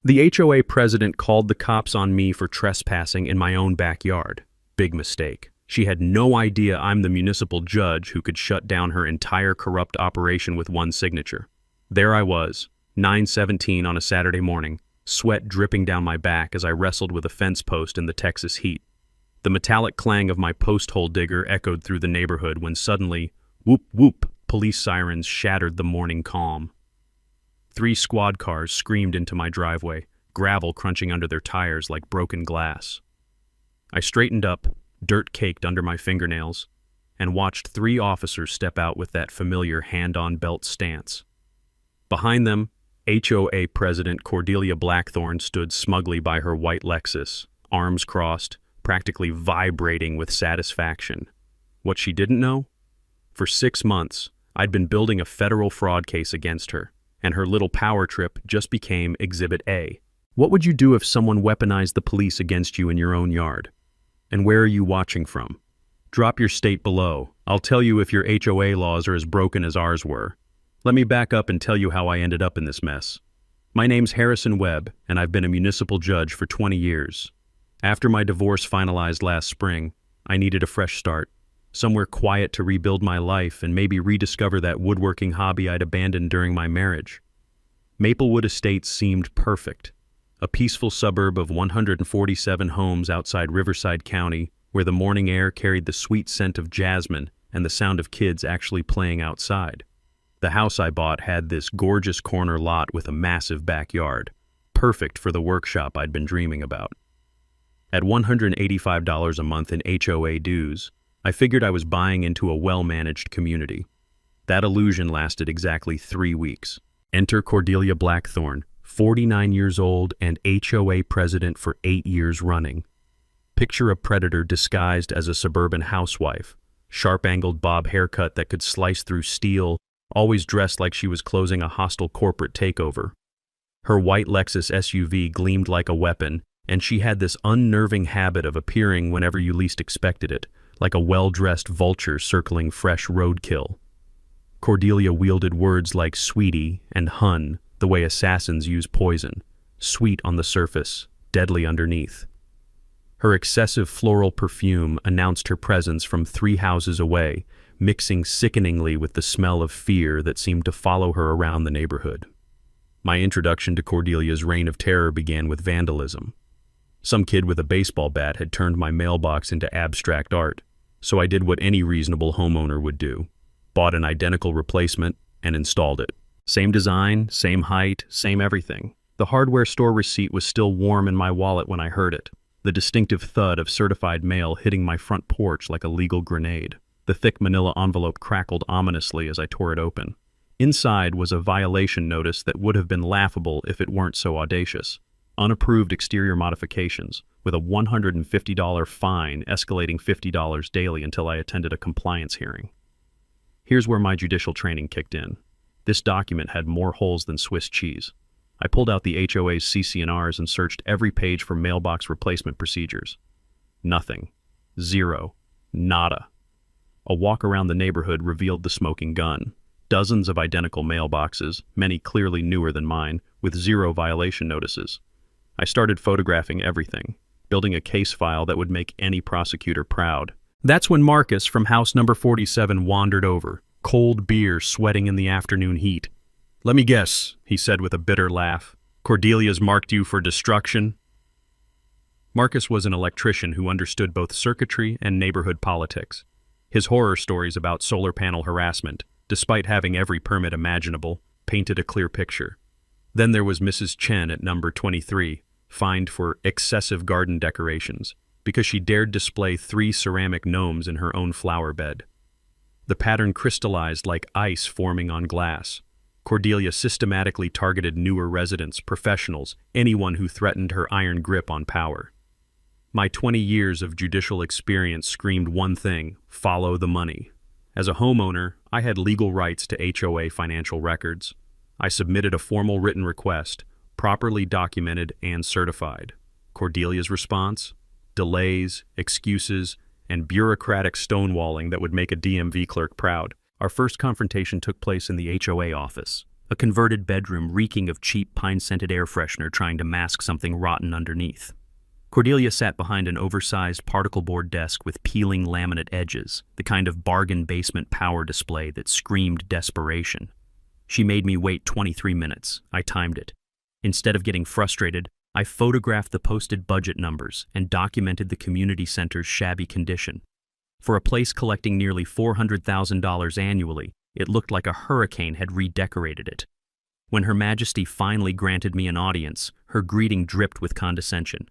The HOA president called the cops on me for trespassing in my own backyard. Big mistake. She had no idea I'm the municipal judge who could shut down her entire corrupt operation with one signature. There I was, 9:17 on a Saturday morning, sweat dripping down my back as I wrestled with a fence post in the Texas heat. The metallic clang of my post hole digger echoed through the neighborhood when suddenly, whoop whoop, police sirens shattered the morning calm. 3 squad cars screamed into my driveway, gravel crunching under their tires like broken glass. I straightened up, dirt caked under my fingernails, and watched 3 officers step out with that familiar hand-on-belt stance. Behind them, HOA President Cordelia Blackthorne stood smugly by her white Lexus, arms crossed, practically vibrating with satisfaction. What she didn't know? For 6 months, I'd been building a federal fraud case against her, and her little power trip just became Exhibit A. What would you do if someone weaponized the police against you in your own yard? And where are you watching from? Drop your state below. I'll tell you if your HOA laws are as broken as ours were. Let me back up and tell you how I ended up in this mess. My name's Harrison Webb, and I've been a municipal judge for 20 years. After my divorce finalized last spring, I needed a fresh start. Somewhere quiet to rebuild my life and maybe rediscover that woodworking hobby I'd abandoned during my marriage. Maplewood Estates seemed perfect. A peaceful suburb of 147 homes outside Riverside County, where the morning air carried the sweet scent of jasmine and the sound of kids actually playing outside. The house I bought had this gorgeous corner lot with a massive backyard, perfect for the workshop I'd been dreaming about. At $185 a month in HOA dues, I figured I was buying into a well-managed community. That illusion lasted exactly 3 weeks. Enter Cordelia Blackthorne, 49 years old and HOA president for 8 years running. Picture a predator disguised as a suburban housewife, sharp-angled bob haircut that could slice through steel, always dressed like she was closing a hostile corporate takeover. Her white Lexus SUV gleamed like a weapon, and she had this unnerving habit of appearing whenever you least expected it, like a well-dressed vulture circling fresh roadkill. Cordelia wielded words like sweetie and hun, the way assassins use poison, sweet on the surface, deadly underneath. Her excessive floral perfume announced her presence from 3 houses away, mixing sickeningly with the smell of fear that seemed to follow her around the neighborhood. My introduction to Cordelia's reign of terror began with vandalism. Some kid with a baseball bat had turned my mailbox into abstract art, so I did what any reasonable homeowner would do. Bought an identical replacement and installed it. Same design, same height, same everything. The hardware store receipt was still warm in my wallet when I heard it, the distinctive thud of certified mail hitting my front porch like a legal grenade. The thick manila envelope crackled ominously as I tore it open. Inside was a violation notice that would have been laughable if it weren't so audacious. Unapproved exterior modifications, with a $150 fine escalating $50 daily until I attended a compliance hearing. Here's where my judicial training kicked in. This document had more holes than Swiss cheese. I pulled out the HOA's CC&Rs and searched every page for mailbox replacement procedures. Nothing. Zero. Nada. A walk around the neighborhood revealed the smoking gun. Dozens of identical mailboxes, many clearly newer than mine, with 0 violation notices. I started photographing everything, building a case file that would make any prosecutor proud. That's when Marcus from house number 47 wandered over, cold beer sweating in the afternoon heat. "Let me guess," he said with a bitter laugh. "Cordelia's marked you for destruction?" Marcus was an electrician who understood both circuitry and neighborhood politics. His horror stories about solar panel harassment, despite having every permit imaginable, painted a clear picture. Then there was Mrs. Chen at number 23, fined for excessive garden decorations, because she dared display 3 ceramic gnomes in her own flower bed. The pattern crystallized like ice forming on glass. Cordelia systematically targeted newer residents, professionals, anyone who threatened her iron grip on power. My 20 years of judicial experience screamed one thing: follow the money. As a homeowner, I had legal rights to HOA financial records. I submitted a formal written request, properly documented and certified. Cordelia's response? Delays, excuses, and bureaucratic stonewalling that would make a DMV clerk proud. Our first confrontation took place in the HOA office. a converted bedroom reeking of cheap pine-scented air freshener trying to mask something rotten underneath. Cordelia sat behind an oversized particle board desk with peeling laminate edges, the kind of bargain basement power display that screamed desperation. She made me wait 23 minutes. I timed it. Instead of getting frustrated, I photographed the posted budget numbers and documented the community center's shabby condition. For a place collecting nearly $400,000 annually, it looked like a hurricane had redecorated it. When Her Majesty finally granted me an audience, her greeting dripped with condescension.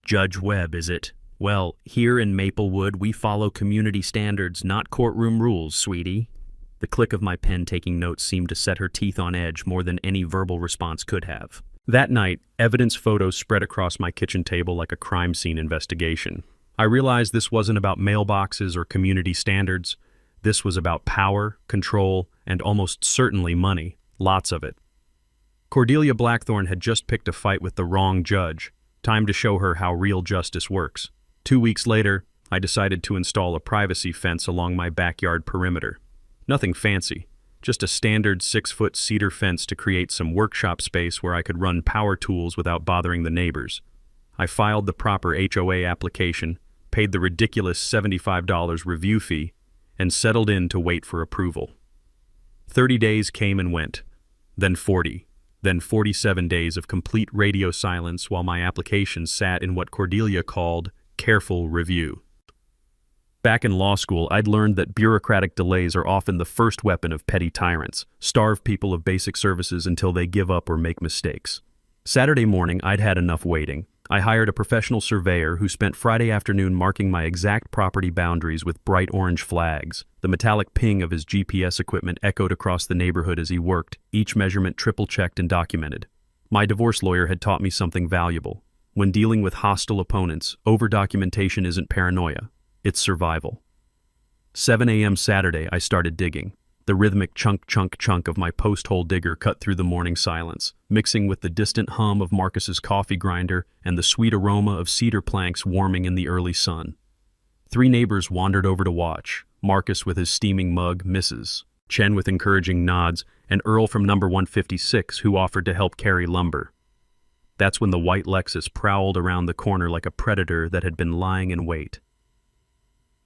"Judge Webb, is it? Well, here in Maplewood, we follow community standards, not courtroom rules, sweetie." The click of my pen taking notes seemed to set her teeth on edge more than any verbal response could have. That night, evidence photos spread across my kitchen table like a crime scene investigation. I realized this wasn't about mailboxes or community standards. This was about power, control, and almost certainly money. Lots of it. Cordelia Blackthorne had just picked a fight with the wrong judge. Time to show her how real justice works. 2 weeks later, I decided to install a privacy fence along my backyard perimeter. Nothing fancy, just a standard 6-foot cedar fence to create some workshop space where I could run power tools without bothering the neighbors. I filed the proper HOA application, paid the ridiculous $75 review fee, and settled in to wait for approval. 30 days came and went, then 40. Then 47 days of complete radio silence while my application sat in what Cordelia called careful review. Back in law school, I'd learned that bureaucratic delays are often the first weapon of petty tyrants, starve people of basic services until they give up or make mistakes. Saturday morning, I'd had enough waiting. I hired a professional surveyor who spent Friday afternoon marking my exact property boundaries with bright orange flags. The metallic ping of his GPS equipment echoed across the neighborhood as he worked, each measurement triple-checked and documented. My divorce lawyer had taught me something valuable. When dealing with hostile opponents, over-documentation isn't paranoia, it's survival. 7 a.m. Saturday, I started digging. The rhythmic chunk of my post-hole digger cut through the morning silence, mixing with the distant hum of Marcus's coffee grinder and the sweet aroma of cedar planks warming in the early sun. 3 neighbors wandered over to watch, Marcus with his steaming mug, Mrs. Chen with encouraging nods, and Earl from number 156 who offered to help carry lumber. That's when the white Lexus prowled around the corner like a predator that had been lying in wait.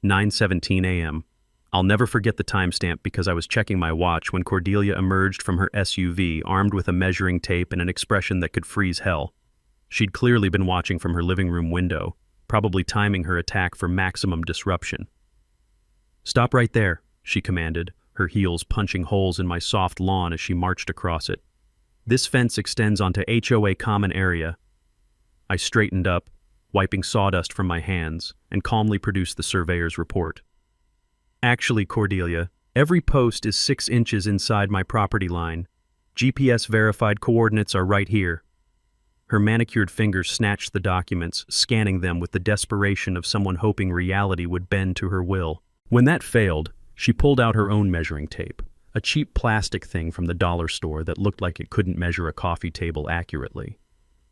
9:17 a.m. I'll never forget the timestamp because I was checking my watch when Cordelia emerged from her SUV armed with a measuring tape and an expression that could freeze hell. She'd clearly been watching from her living room window, probably timing her attack for maximum disruption. "Stop right there," she commanded, her heels punching holes in my soft lawn as she marched across it. "This fence extends onto HOA common area." I straightened up, wiping sawdust from my hands, and calmly produced the surveyor's report. "Actually, Cordelia, every post is 6 inches inside my property line. GPS-verified coordinates are right here." Her manicured fingers snatched the documents, scanning them with the desperation of someone hoping reality would bend to her will. When that failed, she pulled out her own measuring tape, a cheap plastic thing from the dollar store that looked like it couldn't measure a coffee table accurately.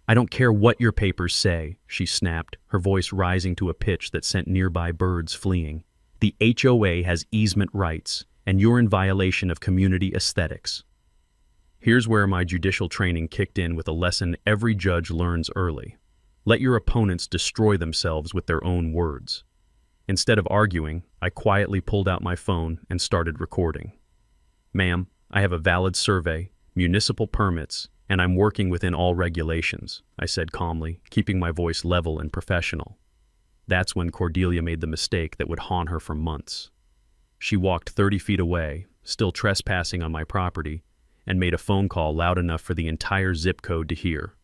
"I don't care what your papers say," she snapped, her voice rising to a pitch that sent nearby birds fleeing. "The HOA has easement rights, and you're in violation of community aesthetics." Here's where my judicial training kicked in with a lesson every judge learns early. Let your opponents destroy themselves with their own words. Instead of arguing, I quietly pulled out my phone and started recording. "Ma'am, I have a valid survey, municipal permits, and I'm working within all regulations," I said calmly, keeping my voice level and professional. That's when Cordelia made the mistake that would haunt her for months. She walked 30 feet away, still trespassing on my property, and made a phone call loud enough for the entire zip code to hear.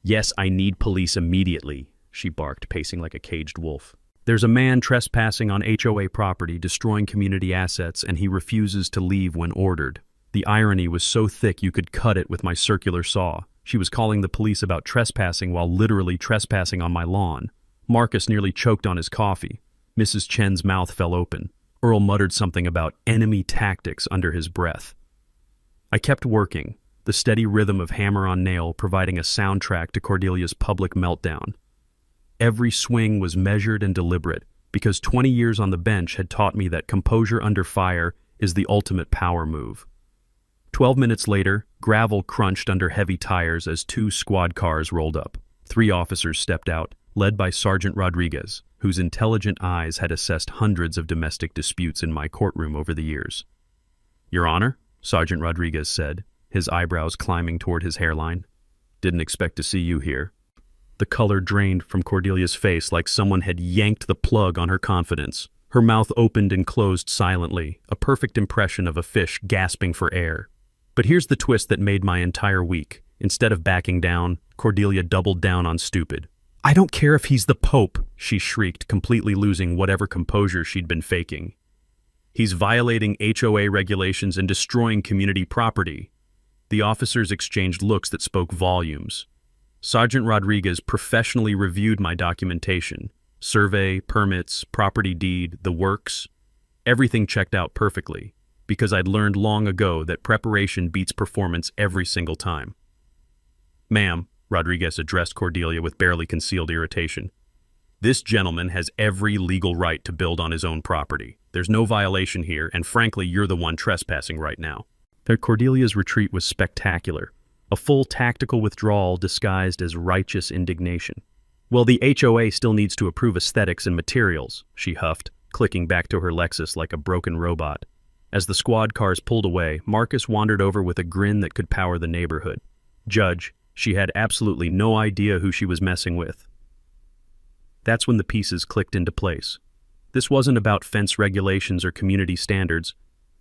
"Yes, I need police immediately," she barked, pacing like a caged wolf. "There's a man trespassing on HOA property, destroying community assets, and he refuses to leave when ordered." The irony was so thick you could cut it with my circular saw. She was calling the police about trespassing while literally trespassing on my lawn. Marcus nearly choked on his coffee. Mrs. Chen's mouth fell open. Earl muttered something about enemy tactics under his breath. I kept working, the steady rhythm of hammer on nail providing a soundtrack to Cordelia's public meltdown. Every swing was measured and deliberate, because 20 years on the bench had taught me that composure under fire is the ultimate power move. 12 minutes later, gravel crunched under heavy tires as 2 squad cars rolled up. 3 officers stepped out, led by Sergeant Rodriguez, whose intelligent eyes had assessed hundreds of domestic disputes in my courtroom over the years. "Your Honor," Sergeant Rodriguez said, his eyebrows climbing toward his hairline. "Didn't expect to see you here." The color drained from Cordelia's face like someone had yanked the plug on her confidence. Her mouth opened and closed silently, a perfect impression of a fish gasping for air. But here's the twist that made my entire week. Instead of backing down, Cordelia doubled down on stupid. "I don't care if he's the Pope," she shrieked, completely losing whatever composure she'd been faking. "He's violating HOA regulations and destroying community property." The officers exchanged looks that spoke volumes. Sergeant Rodriguez professionally reviewed my documentation. Survey, permits, property deed, the works. Everything checked out perfectly, because I'd learned long ago that preparation beats performance every single time. "Ma'am," Rodriguez addressed Cordelia with barely concealed irritation, "this gentleman has every legal right to build on his own property. There's no violation here, and frankly, you're the one trespassing right now." Cordelia's retreat was spectacular, a full tactical withdrawal disguised as righteous indignation. "Well, the HOA still needs to approve aesthetics and materials," she huffed, clicking back to her Lexus like a broken robot. As the squad cars pulled away, Marcus wandered over with a grin that could power the neighborhood. Judge, she had absolutely no idea who she was messing with. That's when the pieces clicked into place. This wasn't about fence regulations or community standards.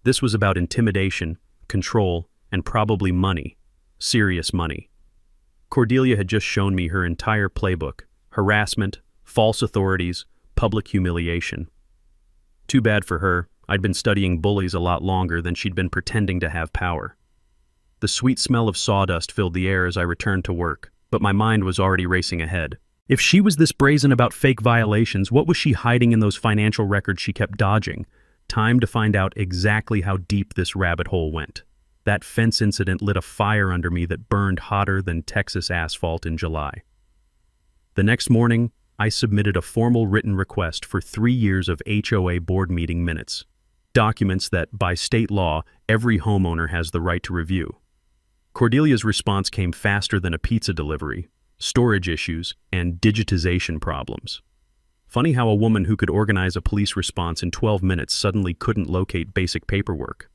This was about intimidation, control, and probably money. Serious money. Cordelia had just shown me her entire playbook: harassment, false authorities, public humiliation. Too bad for her, I'd been studying bullies a lot longer than she'd been pretending to have power. The sweet smell of sawdust filled the air as I returned to work, but my mind was already racing ahead. If she was this brazen about fake violations, what was she hiding in those financial records she kept dodging? Time to find out exactly how deep this rabbit hole went. That fence incident lit a fire under me that burned hotter than Texas asphalt in July. The next morning, I submitted a formal written request for 3 years of HOA board meeting minutes, documents that, by state law, every homeowner has the right to review. Cordelia's response came faster than a pizza delivery: storage issues and digitization problems. Funny how a woman who could organize a police response in 12 minutes suddenly couldn't locate basic paperwork.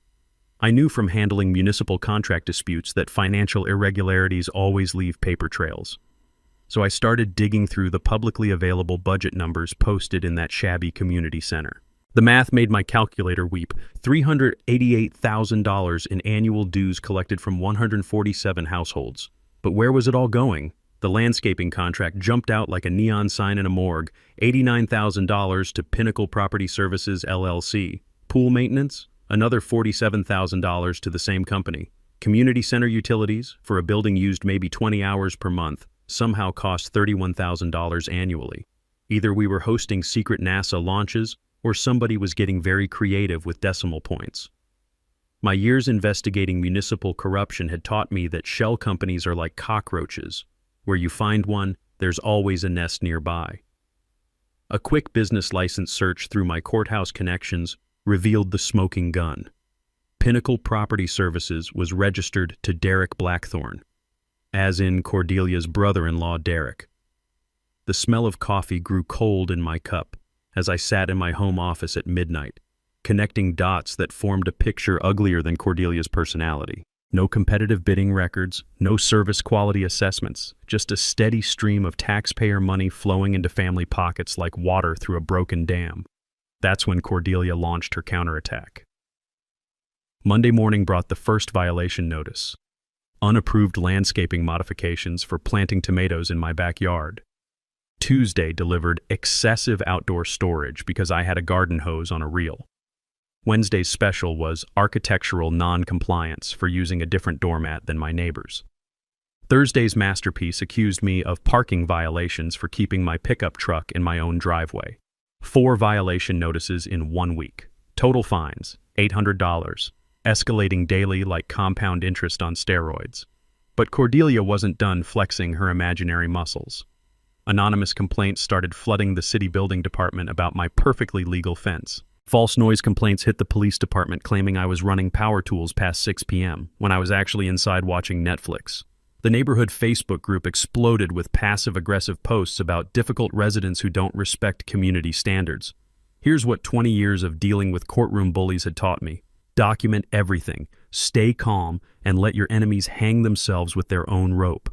I knew from handling municipal contract disputes that financial irregularities always leave paper trails. So I started digging through the publicly available budget numbers posted in that shabby community center. The math made my calculator weep. $388,000 in annual dues collected from 147 households. But where was it all going? The landscaping contract jumped out like a neon sign in a morgue. $89,000 to Pinnacle Property Services, LLC. Pool maintenance? Another $47,000 to the same company. Community center utilities, for a building used maybe 20 hours per month, somehow cost $31,000 annually. Either we were hosting secret NASA launches, or somebody was getting very creative with decimal points. My years investigating municipal corruption had taught me that shell companies are like cockroaches. Where you find one, there's always a nest nearby. A quick business license search through my courthouse connections revealed the smoking gun. Pinnacle Property Services was registered to Derek Blackthorne, as in Cordelia's brother-in-law Derek. The smell of coffee grew cold in my cup as I sat in my home office at midnight, connecting dots that formed a picture uglier than Cordelia's personality. No competitive bidding records, no service quality assessments, just a steady stream of taxpayer money flowing into family pockets like water through a broken dam. That's when Cordelia launched her counterattack. Monday morning brought the first violation notice: unapproved landscaping modifications for planting tomatoes in my backyard. Tuesday delivered excessive outdoor storage because I had a garden hose on a reel. Wednesday's special was architectural non-compliance for using a different doormat than my neighbors. Thursday's masterpiece accused me of parking violations for keeping my pickup truck in my own driveway. 4 violation notices in 1 week. Total fines, $800, escalating daily like compound interest on steroids. But Cordelia wasn't done flexing her imaginary muscles. Anonymous complaints started flooding the city building department about my perfectly legal fence. False noise complaints hit the police department claiming I was running power tools past 6 p.m. when I was actually inside watching Netflix. The neighborhood Facebook group exploded with passive-aggressive posts about difficult residents who don't respect community standards. Here's what 20 years of dealing with courtroom bullies had taught me. Document everything, stay calm, and let your enemies hang themselves with their own rope.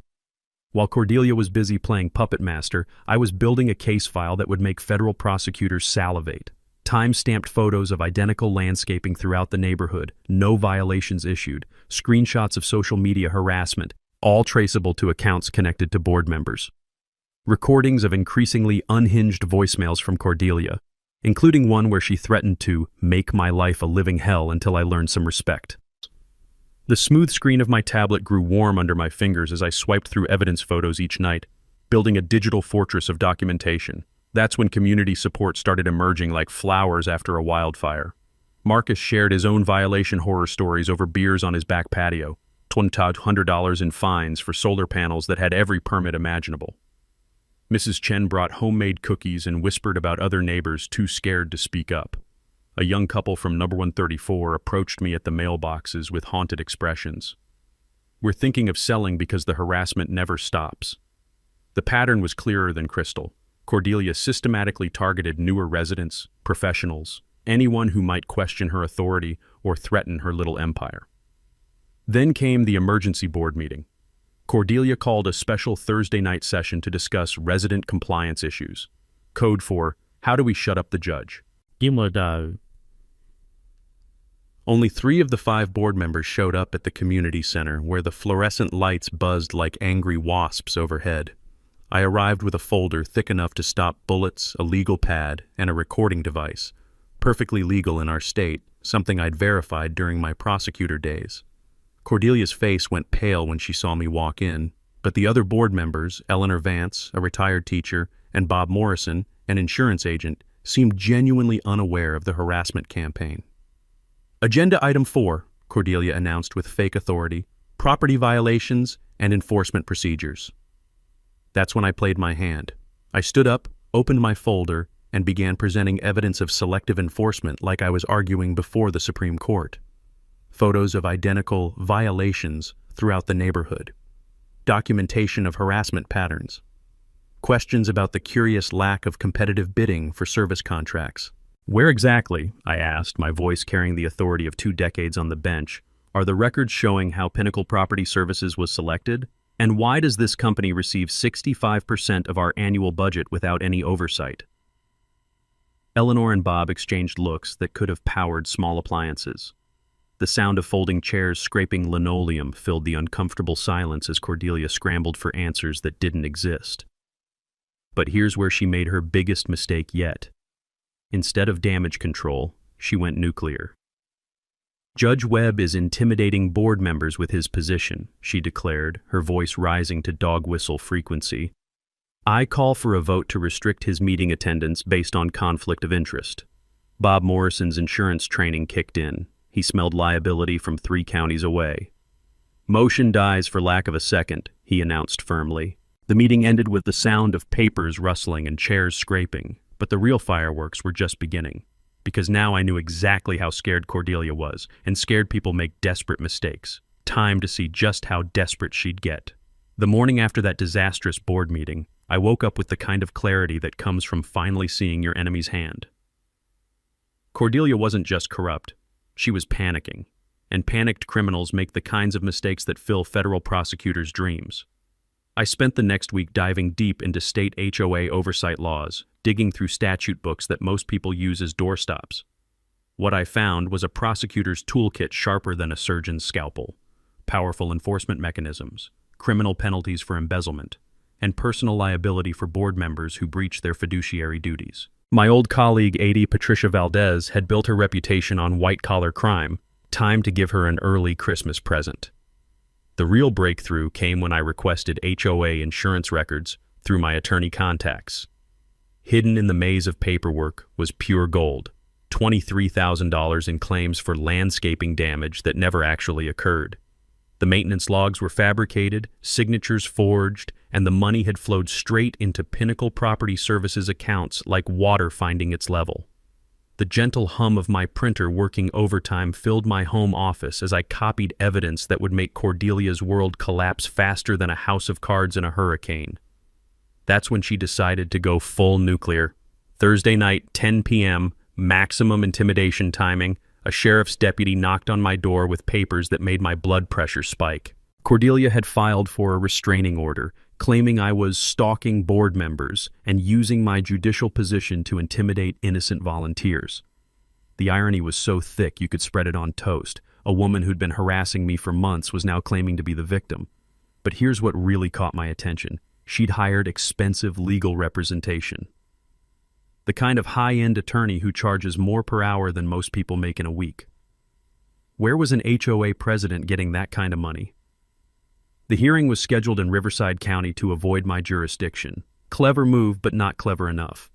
While Cordelia was busy playing puppet master, I was building a case file that would make federal prosecutors salivate. Time-stamped photos of identical landscaping throughout the neighborhood, no violations issued, screenshots of social media harassment, all traceable to accounts connected to board members. Recordings of increasingly unhinged voicemails from Cordelia, including one where she threatened to make my life a living hell until I learned some respect. The smooth screen of my tablet grew warm under my fingers as I swiped through evidence photos each night, building a digital fortress of documentation. That's when community support started emerging like flowers after a wildfire. Marcus shared his own violation horror stories over beers on his back patio, $100 in fines for solar panels that had every permit imaginable. Mrs. Chen brought homemade cookies and whispered about other neighbors too scared to speak up. A young couple from number 134 approached me at the mailboxes with haunted expressions. We're thinking of selling because the harassment never stops. The pattern was clearer than crystal. Cordelia systematically targeted newer residents, professionals, anyone who might question her authority or threaten her little empire. Then came the emergency board meeting. Cordelia called a special Thursday night session to discuss resident compliance issues. Code for, how do we shut up the judge? Only 3 of the 5 board members showed up at the community center, where the fluorescent lights buzzed like angry wasps overhead. I arrived with a folder thick enough to stop bullets, a legal pad, and a recording device. Perfectly legal in our state, something I'd verified during my prosecutor days. Cordelia's face went pale when she saw me walk in, but the other board members, Eleanor Vance, a retired teacher, and Bob Morrison, an insurance agent, seemed genuinely unaware of the harassment campaign. Agenda Item 4, Cordelia announced with fake authority, property violations and enforcement procedures. That's when I played my hand. I stood up, opened my folder, and began presenting evidence of selective enforcement like I was arguing before the Supreme Court. Photos of identical violations throughout the neighborhood. Documentation of harassment patterns. Questions about the curious lack of competitive bidding for service contracts. Where exactly, I asked, my voice carrying the authority of 2 decades on the bench, are the records showing how Pinnacle Property Services was selected? And why does this company receive 65% of our annual budget without any oversight? Eleanor and Bob exchanged looks that could have powered small appliances. The sound of folding chairs scraping linoleum filled the uncomfortable silence as Cordelia scrambled for answers that didn't exist. But here's where she made her biggest mistake yet. Instead of damage control, she went nuclear. Judge Webb is intimidating board members with his position, she declared, her voice rising to dog whistle frequency. I call for a vote to restrict his meeting attendance based on conflict of interest. Bob Morrison's insurance training kicked in. He smelled liability from 3 counties away. Motion dies for lack of a second, he announced firmly. The meeting ended with the sound of papers rustling and chairs scraping, but the real fireworks were just beginning. Because now I knew exactly how scared Cordelia was, and scared people make desperate mistakes. Time to see just how desperate she'd get. The morning after that disastrous board meeting, I woke up with the kind of clarity that comes from finally seeing your enemy's hand. Cordelia wasn't just corrupt, she was panicking. And panicked criminals make the kinds of mistakes that fill federal prosecutors' dreams. I spent the next week diving deep into state HOA oversight laws, digging through statute books that most people use as doorstops. What I found was a prosecutor's toolkit sharper than a surgeon's scalpel, powerful enforcement mechanisms, criminal penalties for embezzlement, and personal liability for board members who breach their fiduciary duties. My old colleague AD Patricia Valdez had built her reputation on white-collar crime. Time to give her an early Christmas present. The real breakthrough came when I requested HOA insurance records through my attorney contacts. Hidden in the maze of paperwork was pure gold, $23,000 in claims for landscaping damage that never actually occurred. The maintenance logs were fabricated, signatures forged, and the money had flowed straight into Pinnacle Property Services accounts like water finding its level. The gentle hum of my printer working overtime filled my home office as I copied evidence that would make Cordelia's world collapse faster than a house of cards in a hurricane. That's when she decided to go full nuclear. Thursday night, 10 p.m., maximum intimidation timing, a sheriff's deputy knocked on my door with papers that made my blood pressure spike. Cordelia had filed for a restraining order, claiming I was stalking board members and using my judicial position to intimidate innocent volunteers. The irony was so thick you could spread it on toast. A woman who'd been harassing me for months was now claiming to be the victim. But here's what really caught my attention. She'd hired expensive legal representation. The kind of high-end attorney who charges more per hour than most people make in a week. Where was an HOA president getting that kind of money? The hearing was scheduled in Riverside County to avoid my jurisdiction. Clever move, but not clever enough.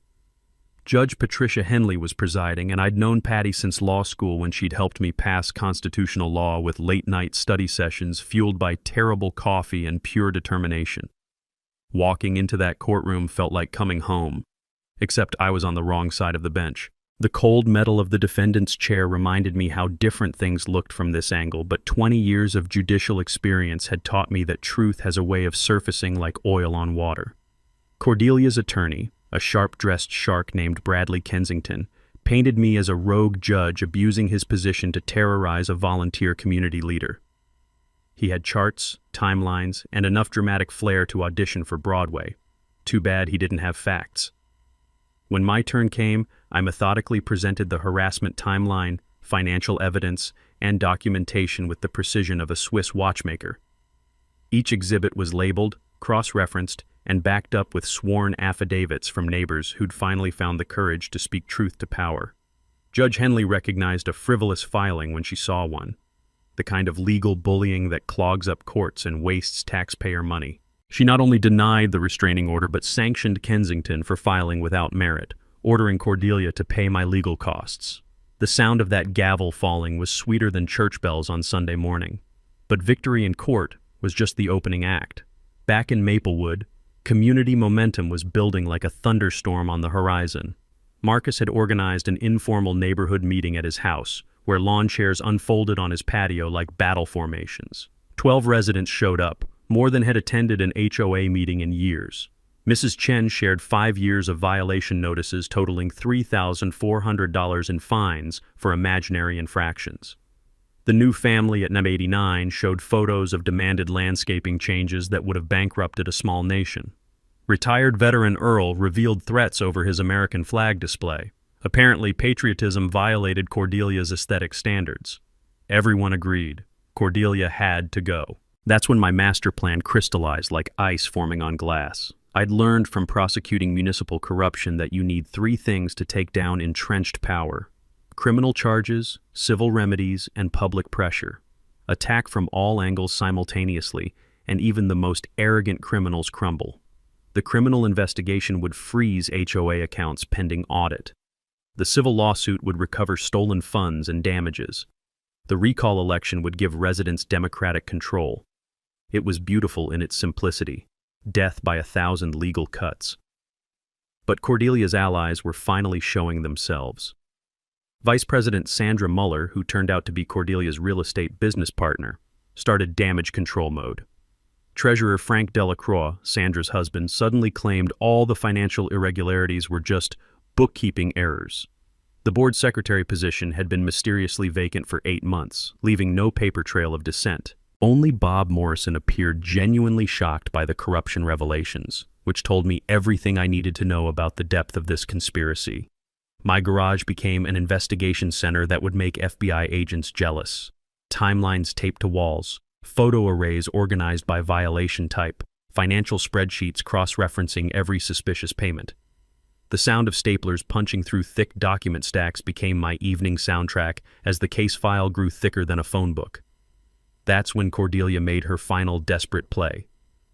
Judge Patricia Henley was presiding, and I'd known Patty since law school when she'd helped me pass constitutional law with late-night study sessions fueled by terrible coffee and pure determination. Walking into that courtroom felt like coming home, except I was on the wrong side of the bench. The cold metal of the defendant's chair reminded me how different things looked from this angle, but 20 years of judicial experience had taught me that truth has a way of surfacing like oil on water. Cordelia's attorney, a sharp-dressed shark named Bradley Kensington, painted me as a rogue judge abusing his position to terrorize a volunteer community leader. He had charts, timelines, and enough dramatic flair to audition for Broadway. Too bad he didn't have facts. When my turn came, I methodically presented the harassment timeline, financial evidence, and documentation with the precision of a Swiss watchmaker. Each exhibit was labeled, cross-referenced, and backed up with sworn affidavits from neighbors who'd finally found the courage to speak truth to power. Judge Henley recognized a frivolous filing when she saw one, the kind of legal bullying that clogs up courts and wastes taxpayer money. She not only denied the restraining order but sanctioned Kensington for filing without merit, ordering Cordelia to pay my legal costs. The sound of that gavel falling was sweeter than church bells on Sunday morning. But victory in court was just the opening act. Back in Maplewood, community momentum was building like a thunderstorm on the horizon. Marcus had organized an informal neighborhood meeting at his house, where lawn chairs unfolded on his patio like battle formations. 12 residents showed up, more than had attended an HOA meeting in years. Mrs. Chen shared 5 years of violation notices totaling $3,400 in fines for imaginary infractions. The new family at number 89 showed photos of demanded landscaping changes that would have bankrupted a small nation. Retired veteran Earl revealed threats over his American flag display. Apparently, patriotism violated Cordelia's aesthetic standards. Everyone agreed. Cordelia had to go. That's when my master plan crystallized like ice forming on glass. I'd learned from prosecuting municipal corruption that you need 3 things to take down entrenched power: criminal charges, civil remedies, and public pressure. Attack from all angles simultaneously, and even the most arrogant criminals crumble. The criminal investigation would freeze HOA accounts pending audit. The civil lawsuit would recover stolen funds and damages. The recall election would give residents democratic control. It was beautiful in its simplicity, death by 1,000 legal cuts. But Cordelia's allies were finally showing themselves. Vice President Sandra Muller, who turned out to be Cordelia's real estate business partner, started damage control mode. Treasurer Frank Delacroix, Sandra's husband, suddenly claimed all the financial irregularities were just bookkeeping errors. The board secretary position had been mysteriously vacant for 8 months, leaving no paper trail of dissent. Only Bob Morrison appeared genuinely shocked by the corruption revelations, which told me everything I needed to know about the depth of this conspiracy. My garage became an investigation center that would make FBI agents jealous. Timelines taped to walls, photo arrays organized by violation type, financial spreadsheets cross-referencing every suspicious payment. The sound of staplers punching through thick document stacks became my evening soundtrack as the case file grew thicker than a phone book. That's when Cordelia made her final desperate play.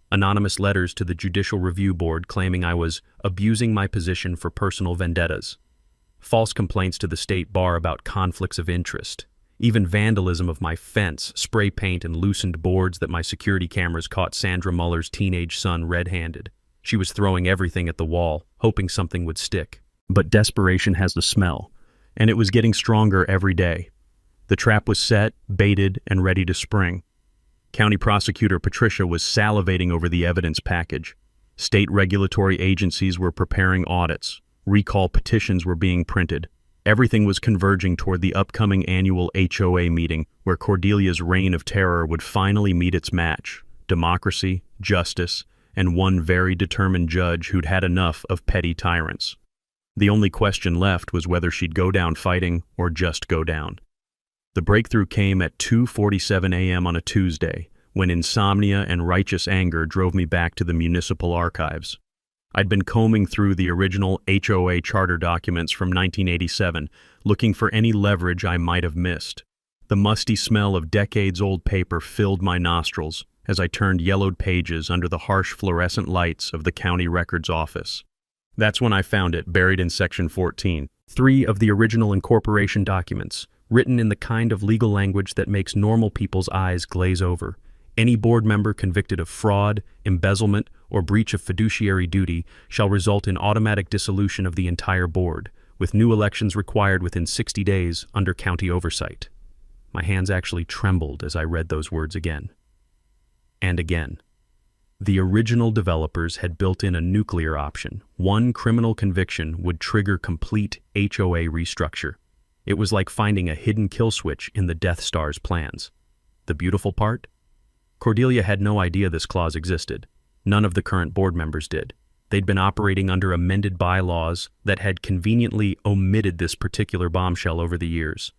Anonymous letters to the Judicial Review Board claiming I was abusing my position for personal vendettas. False complaints to the state bar about conflicts of interest. Even vandalism of my fence, spray paint, and loosened boards that my security cameras caught Sandra Muller's teenage son red-handed. She was throwing everything at the wall, hoping something would stick. But desperation has a smell. and it was getting stronger every day. The trap was set, baited, and ready to spring. County Prosecutor Patricia was salivating over the evidence package. State regulatory agencies were preparing audits. Recall petitions were being printed. Everything was converging toward the upcoming annual HOA meeting where Cordelia's reign of terror would finally meet its match: democracy, justice, and one very determined judge who'd had enough of petty tyrants. The only question left was whether she'd go down fighting or just go down. The breakthrough came at 2:47 a.m. on a Tuesday, when insomnia and righteous anger drove me back to the municipal archives. I'd been combing through the original HOA charter documents from 1987, looking for any leverage I might have missed. The musty smell of decades-old paper filled my nostrils as I turned yellowed pages under the harsh fluorescent lights of the county records office. That's when I found it, buried in Section 14. 3 of the original incorporation documents, written in the kind of legal language that makes normal people's eyes glaze over. Any board member convicted of fraud, embezzlement, or breach of fiduciary duty shall result in automatic dissolution of the entire board, with new elections required within 60 days under county oversight. My hands actually trembled as I read those words again. And again. The original developers had built in a nuclear option. One criminal conviction would trigger complete HOA restructure. It was like finding a hidden kill switch in the Death Star's plans. The beautiful part? Cordelia had no idea this clause existed. None of the current board members did. They'd been operating under amended bylaws that had conveniently omitted this particular bombshell over the years.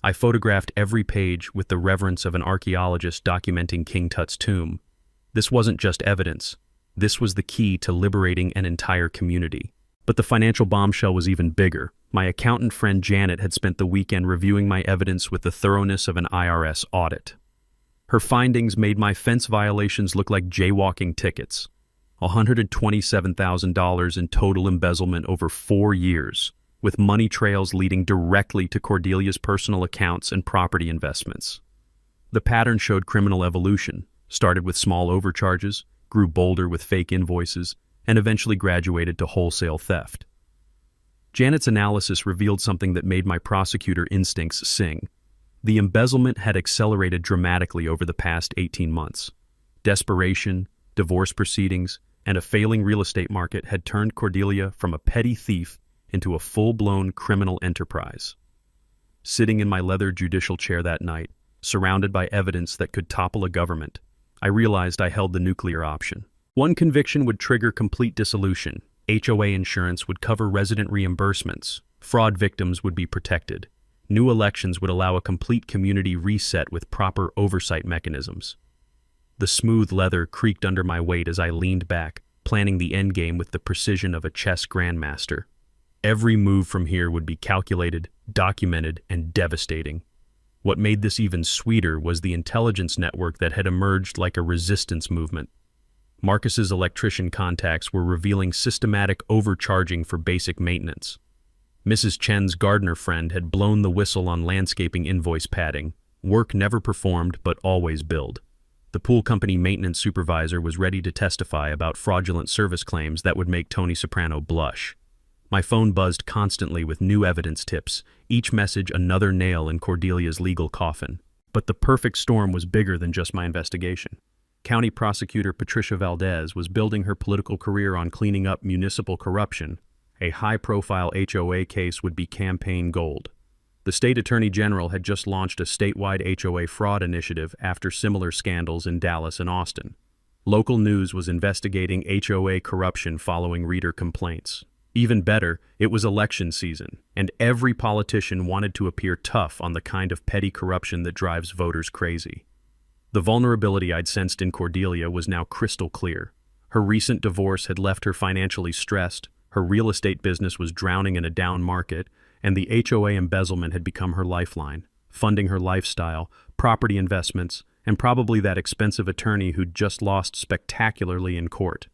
I photographed every page with the reverence of an archaeologist documenting King Tut's tomb. This wasn't just evidence. This was the key to liberating an entire community. But the financial bombshell was even bigger. My accountant friend Janet had spent the weekend reviewing my evidence with the thoroughness of an IRS audit. Her findings made my fence violations look like jaywalking tickets. $127,000 in total embezzlement over 4 years, with money trails leading directly to Cordelia's personal accounts and property investments. The pattern showed criminal evolution, started with small overcharges, grew bolder with fake invoices, and eventually graduated to wholesale theft. Janet's analysis revealed something that made my prosecutor instincts sing. The embezzlement had accelerated dramatically over the past 18 months. Desperation, divorce proceedings, and a failing real estate market had turned Cordelia from a petty thief into a full-blown criminal enterprise. Sitting in my leather judicial chair that night, surrounded by evidence that could topple a government, I realized I held the nuclear option. One conviction would trigger complete dissolution. HOA insurance would cover resident reimbursements. Fraud victims would be protected. New elections would allow a complete community reset with proper oversight mechanisms. The smooth leather creaked under my weight as I leaned back, planning the endgame with the precision of a chess grandmaster. Every move from here would be calculated, documented, and devastating. What made this even sweeter was the intelligence network that had emerged like a resistance movement. Marcus's electrician contacts were revealing systematic overcharging for basic maintenance. Mrs. Chen's gardener friend had blown the whistle on landscaping invoice padding, work never performed but always billed. The pool company maintenance supervisor was ready to testify about fraudulent service claims that would make Tony Soprano blush. My phone buzzed constantly with new evidence tips, each message another nail in Cordelia's legal coffin. But the perfect storm was bigger than just my investigation. County Prosecutor Patricia Valdez was building her political career on cleaning up municipal corruption. A high-profile HOA case would be campaign gold. The state attorney general had just launched a statewide HOA fraud initiative after similar scandals in Dallas and Austin. Local news was investigating HOA corruption following reader complaints. Even better, it was election season, and every politician wanted to appear tough on the kind of petty corruption that drives voters crazy. The vulnerability I'd sensed in Cordelia was now crystal clear. Her recent divorce had left her financially stressed, her real estate business was drowning in a down market, and the HOA embezzlement had become her lifeline, funding her lifestyle, property investments, and probably that expensive attorney who'd just lost spectacularly in court.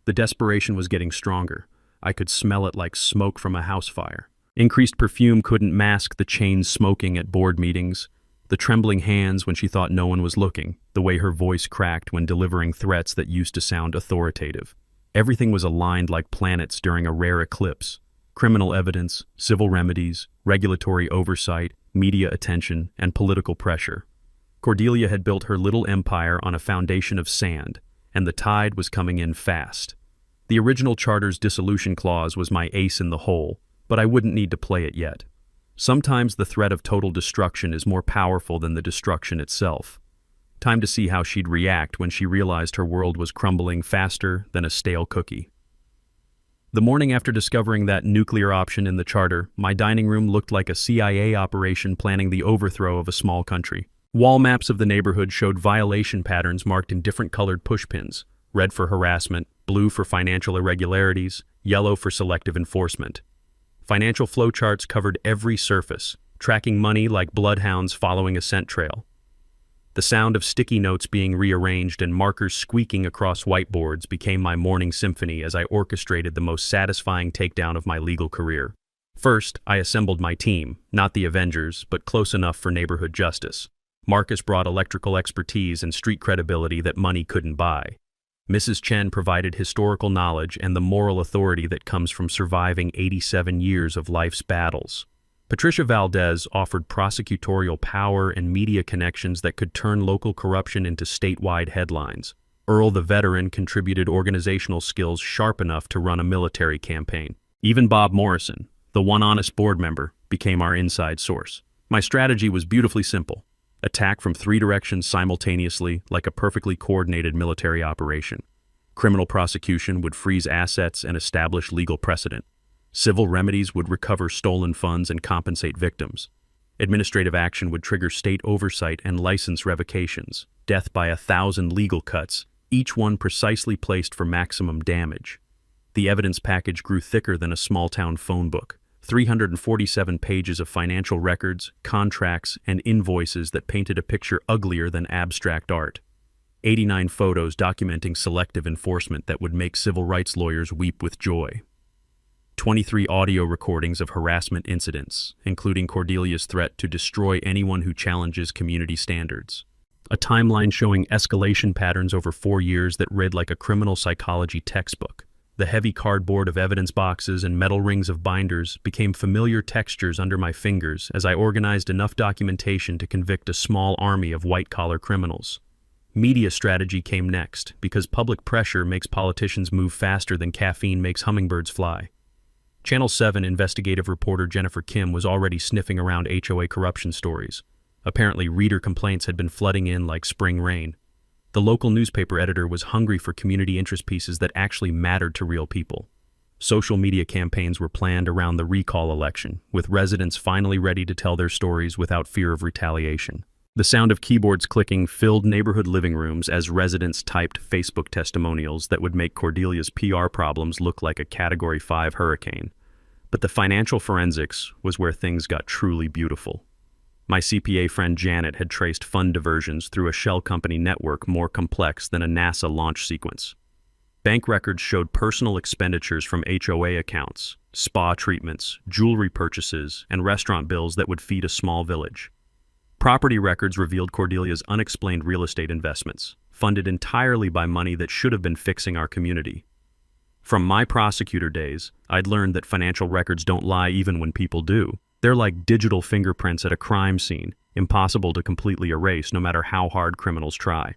The desperation was getting stronger. I could smell it like smoke from a house fire. Increased perfume couldn't mask the chain smoking at board meetings, the trembling hands when she thought no one was looking, the way her voice cracked when delivering threats that used to sound authoritative. Everything was aligned like planets during a rare eclipse. criminal evidence, civil remedies, regulatory oversight, media attention, and political pressure. Cordelia had built her little empire on a foundation of sand, and the tide was coming in fast. The original charter's dissolution clause was my ace in the hole, but I wouldn't need to play it yet. Sometimes the threat of total destruction is more powerful than the destruction itself. Time to see how she'd react when she realized her world was crumbling faster than a stale cookie. The morning after discovering that nuclear option in the charter, my dining room looked like a CIA operation planning the overthrow of a small country. Wall maps of the neighborhood showed violation patterns marked in different colored pushpins: red for harassment, blue for financial irregularities, yellow for selective enforcement. Financial flowcharts covered every surface, tracking money like bloodhounds following a scent trail. The sound of sticky notes being rearranged and markers squeaking across whiteboards became my morning symphony as I orchestrated the most satisfying takedown of my legal career. First, I assembled my team, not the Avengers, but close enough for neighborhood justice. Marcus brought electrical expertise and street credibility that money couldn't buy. Mrs. Chen provided historical knowledge and the moral authority that comes from surviving 87 years of life's battles. Patricia Valdez offered prosecutorial power and media connections that could turn local corruption into statewide headlines. Earl the veteran contributed organizational skills sharp enough to run a military campaign. Even Bob Morrison, the one honest board member, became our inside source. My strategy was beautifully simple. Attack from 3 directions simultaneously, like a perfectly coordinated military operation. Criminal prosecution would freeze assets and establish legal precedent. Civil remedies would recover stolen funds and compensate victims. Administrative action would trigger state oversight and license revocations. Death by 1,000 legal cuts, each one precisely placed for maximum damage. The evidence package grew thicker than a small-town phone book. 347 pages of financial records, contracts, and invoices that painted a picture uglier than abstract art. 89 photos documenting selective enforcement that would make civil rights lawyers weep with joy. 23 audio recordings of harassment incidents, including Cordelia's threat to destroy anyone who challenges community standards. A timeline showing escalation patterns over 4 years that read like a criminal psychology textbook. The heavy cardboard of evidence boxes and metal rings of binders became familiar textures under my fingers as I organized enough documentation to convict a small army of white-collar criminals. Media strategy came next, because public pressure makes politicians move faster than caffeine makes hummingbirds fly. Channel 7 investigative reporter Jennifer Kim was already sniffing around HOA corruption stories. Apparently, reader complaints had been flooding in like spring rain. The local newspaper editor was hungry for community interest pieces that actually mattered to real people. Social media campaigns were planned around the recall election, with residents finally ready to tell their stories without fear of retaliation. The sound of keyboards clicking filled neighborhood living rooms as residents typed Facebook testimonials that would make Cordelia's PR problems look like a Category 5 hurricane. But the financial forensics was where things got truly beautiful. My CPA friend Janet had traced fund diversions through a shell company network more complex than a NASA launch sequence. Bank records showed personal expenditures from HOA accounts, spa treatments, jewelry purchases, and restaurant bills that would feed a small village. Property records revealed Cordelia's unexplained real estate investments, funded entirely by money that should have been fixing our community. From my prosecutor days, I'd learned that financial records don't lie even when people do. They're like digital fingerprints at a crime scene, impossible to completely erase no matter how hard criminals try.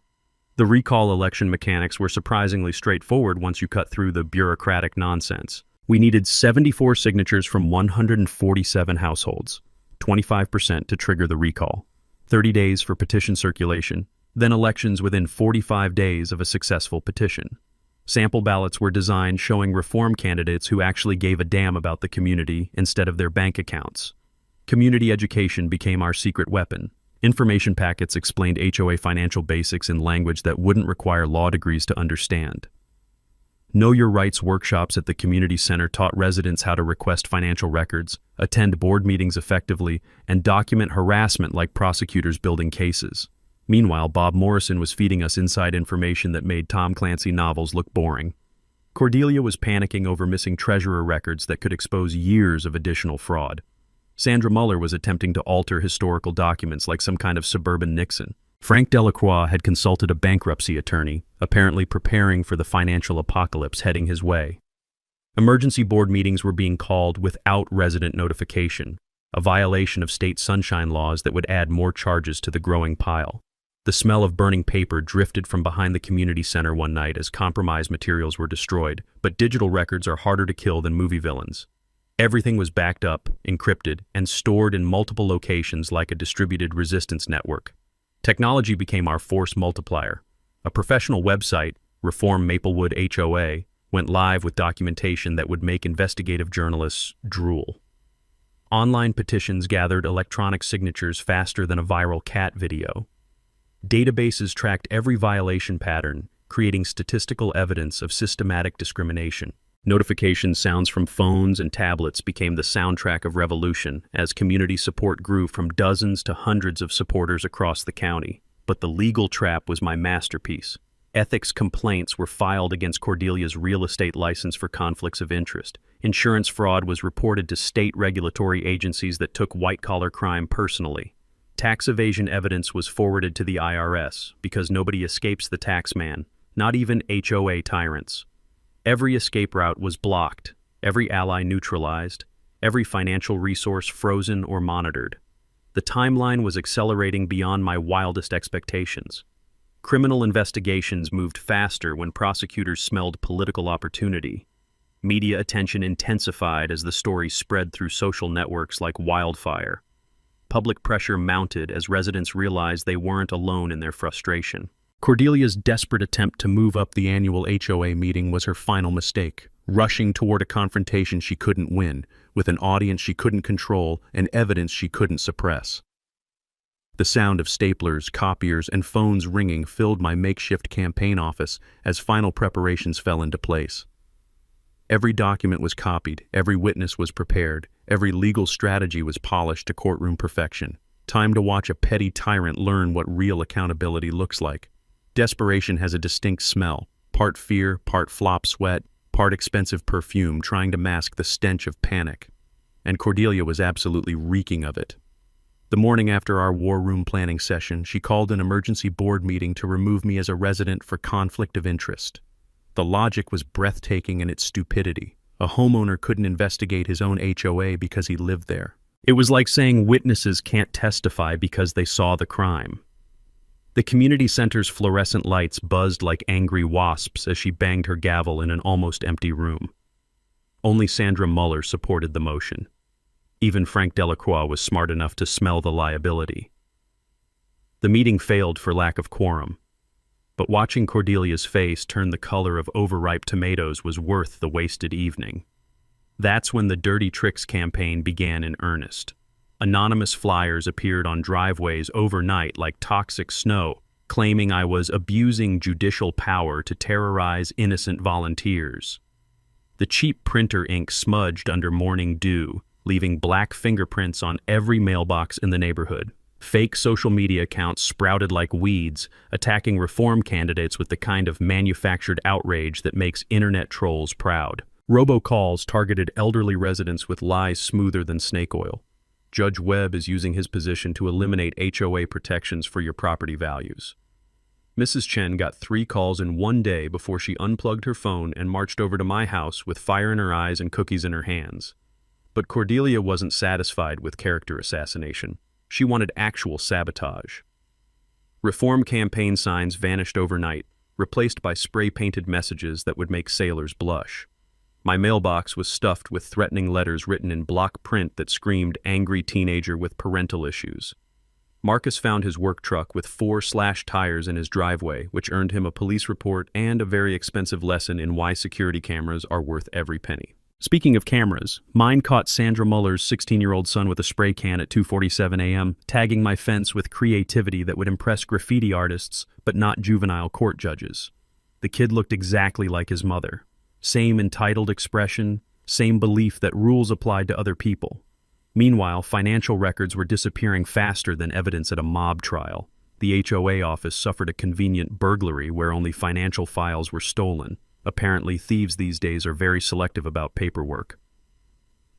The recall election mechanics were surprisingly straightforward once you cut through the bureaucratic nonsense. We needed 74 signatures from 147 households, 25% to trigger the recall, 30 days for petition circulation, then elections within 45 days of a successful petition. Sample ballots were designed showing reform candidates who actually gave a damn about the community instead of their bank accounts. Community education became our secret weapon. Information packets explained HOA financial basics in language that wouldn't require law degrees to understand. Know Your Rights workshops at the community center taught residents how to request financial records, attend board meetings effectively, and document harassment like prosecutors building cases. Meanwhile, Bob Morrison was feeding us inside information that made Tom Clancy novels look boring. Cordelia was panicking over missing treasurer records that could expose years of additional fraud. Sandra Muller was attempting to alter historical documents like some kind of suburban Nixon. Frank Delacroix had consulted a bankruptcy attorney, apparently preparing for the financial apocalypse heading his way. Emergency board meetings were being called without resident notification, a violation of state sunshine laws that would add more charges to the growing pile. The smell of burning paper drifted from behind the community center one night as compromised materials were destroyed, but digital records are harder to kill than movie villains. Everything was backed up, encrypted, and stored in multiple locations like a distributed resistance network. Technology became our force multiplier. A professional website, Reform Maplewood HOA, went live with documentation that would make investigative journalists drool. Online petitions gathered electronic signatures faster than a viral cat video. Databases tracked every violation pattern, creating statistical evidence of systematic discrimination. Notification sounds from phones and tablets became the soundtrack of revolution as community support grew from dozens to hundreds of supporters across the county. But the legal trap was my masterpiece. Ethics complaints were filed against Cordelia's real estate license for conflicts of interest. Insurance fraud was reported to state regulatory agencies that took white-collar crime personally. Tax evasion evidence was forwarded to the IRS because nobody escapes the tax man, not even HOA tyrants. Every escape route was blocked, every ally neutralized, every financial resource frozen or monitored. The timeline was accelerating beyond my wildest expectations. Criminal investigations moved faster when prosecutors smelled political opportunity. Media attention intensified as the story spread through social networks like wildfire. Public pressure mounted as residents realized they weren't alone in their frustration. Cordelia's desperate attempt to move up the annual HOA meeting was her final mistake, rushing toward a confrontation she couldn't win, with an audience she couldn't control and evidence she couldn't suppress. The sound of staplers, copiers, and phones ringing filled my makeshift campaign office as final preparations fell into place. Every document was copied, every witness was prepared, every legal strategy was polished to courtroom perfection. Time to watch a petty tyrant learn what real accountability looks like. Desperation has a distinct smell, part fear, part flop sweat, part expensive perfume trying to mask the stench of panic. And Cordelia was absolutely reeking of it. The morning after our war room planning session, she called an emergency board meeting to remove me as a resident for conflict of interest. The logic was breathtaking in its stupidity. A homeowner couldn't investigate his own HOA because he lived there. It was like saying witnesses can't testify because they saw the crime. The community center's fluorescent lights buzzed like angry wasps as she banged her gavel in an almost empty room. Only Sandra Muller supported the motion. Even Frank Delacroix was smart enough to smell the liability. The meeting failed for lack of quorum. But watching Cordelia's face turn the color of overripe tomatoes was worth the wasted evening. That's when the Dirty Tricks campaign began in earnest. Anonymous flyers appeared on driveways overnight like toxic snow, claiming I was abusing judicial power to terrorize innocent volunteers. The cheap printer ink smudged under morning dew, leaving black fingerprints on every mailbox in the neighborhood. Fake social media accounts sprouted like weeds, attacking reform candidates with the kind of manufactured outrage that makes internet trolls proud. Robocalls targeted elderly residents with lies smoother than snake oil. Judge Webb is using his position to eliminate HOA protections for your property values. Mrs. Chen got 3 calls in one day before she unplugged her phone and marched over to my house with fire in her eyes and cookies in her hands. But Cordelia wasn't satisfied with character assassination. She wanted actual sabotage. Reform campaign signs vanished overnight, replaced by spray-painted messages that would make sailors blush. My mailbox was stuffed with threatening letters written in block print that screamed angry teenager with parental issues. Marcus found his work truck with 4 slashed tires in his driveway, which earned him a police report and a very expensive lesson in why security cameras are worth every penny. Speaking of cameras, mine caught Sandra Muller's 16-year-old son with a spray can at 2:47 a.m., tagging my fence with creativity that would impress graffiti artists, but not juvenile court judges. The kid looked exactly like his mother. Same entitled expression, same belief that rules applied to other people. Meanwhile, financial records were disappearing faster than evidence at a mob trial. The HOA office suffered a convenient burglary where only financial files were stolen. Apparently, thieves these days are very selective about paperwork.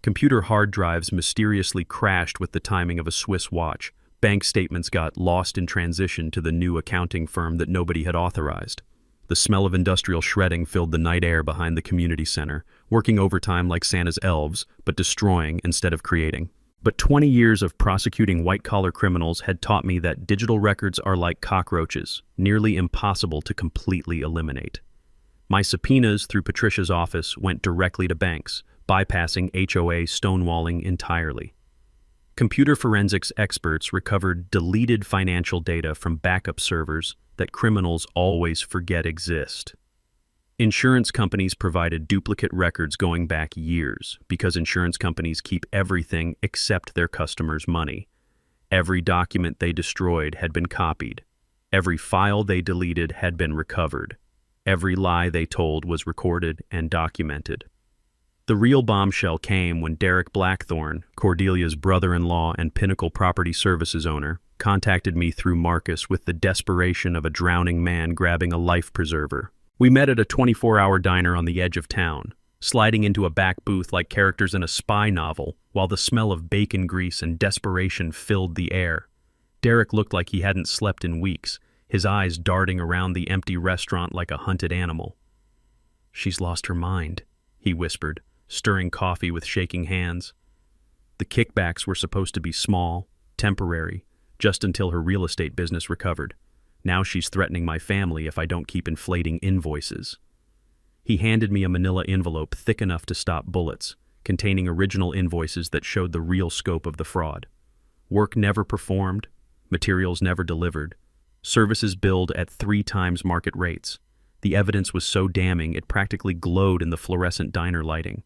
Computer hard drives mysteriously crashed with the timing of a Swiss watch. Bank statements got lost in transition to the new accounting firm that nobody had authorized. The smell of industrial shredding filled the night air behind the community center, working overtime like Santa's elves, but destroying instead of creating. But 20 years of prosecuting white-collar criminals had taught me that digital records are like cockroaches, nearly impossible to completely eliminate. My subpoenas through Patricia's office went directly to banks, bypassing HOA stonewalling entirely. Computer forensics experts recovered deleted financial data from backup servers that criminals always forget exist. Insurance companies provided duplicate records going back years because insurance companies keep everything except their customers' money. Every document they destroyed had been copied. Every file they deleted had been recovered. Every lie they told was recorded and documented. The real bombshell came when Derek Blackthorne, Cordelia's brother-in-law and Pinnacle Property Services owner, contacted me through Marcus with the desperation of a drowning man grabbing a life preserver. We met at a 24-hour diner on the edge of town, sliding into a back booth like characters in a spy novel, while the smell of bacon grease and desperation filled the air. Derek looked like he hadn't slept in weeks, his eyes darting around the empty restaurant like a hunted animal. "She's lost her mind," he whispered, stirring coffee with shaking hands. The kickbacks were supposed to be small, temporary, just until her real estate business recovered. Now she's threatening my family if I don't keep inflating invoices. He handed me a manila envelope thick enough to stop bullets, containing original invoices that showed the real scope of the fraud. Work never performed, materials never delivered, services billed at 3 times market rates. The evidence was so damning it practically glowed in the fluorescent diner lighting.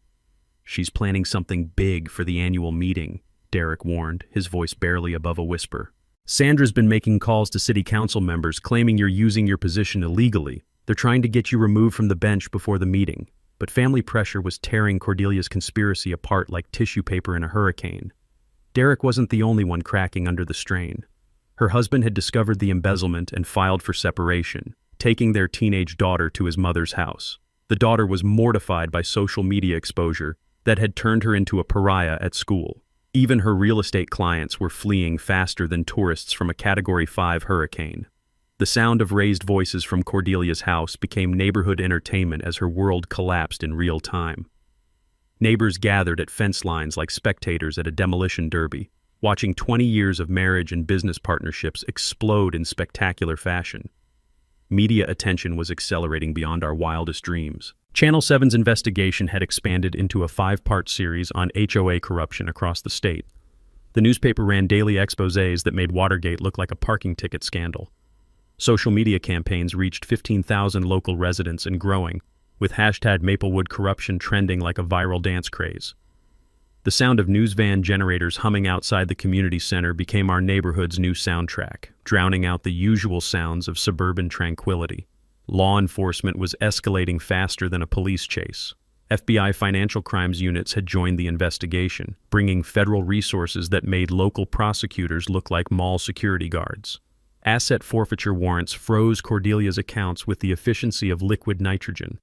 "She's planning something big for the annual meeting," Derek warned, his voice barely above a whisper. "Sandra's been making calls to city council members claiming you're using your position illegally. They're trying to get you removed from the bench before the meeting." But family pressure was tearing Cordelia's conspiracy apart like tissue paper in a hurricane. Derek wasn't the only one cracking under the strain. Her husband had discovered the embezzlement and filed for separation, taking their teenage daughter to his mother's house. The daughter was mortified by social media exposure that had turned her into a pariah at school. Even her real estate clients were fleeing faster than tourists from a Category 5 hurricane. The sound of raised voices from Cordelia's house became neighborhood entertainment as her world collapsed in real time. Neighbors gathered at fence lines like spectators at a demolition derby, watching 20 years of marriage and business partnerships explode in spectacular fashion. Media attention was accelerating beyond our wildest dreams. Channel 7's investigation had expanded into a 5-part series on HOA corruption across the state. The newspaper ran daily exposés that made Watergate look like a parking ticket scandal. Social media campaigns reached 15,000 local residents and growing, with hashtag Maplewood corruption trending like a viral dance craze. The sound of news van generators humming outside the community center became our neighborhood's new soundtrack, drowning out the usual sounds of suburban tranquility. Law enforcement was escalating faster than a police chase. FBI financial crimes units had joined the investigation, bringing federal resources that made local prosecutors look like mall security guards. Asset forfeiture warrants froze Cordelia's accounts with the efficiency of liquid nitrogen.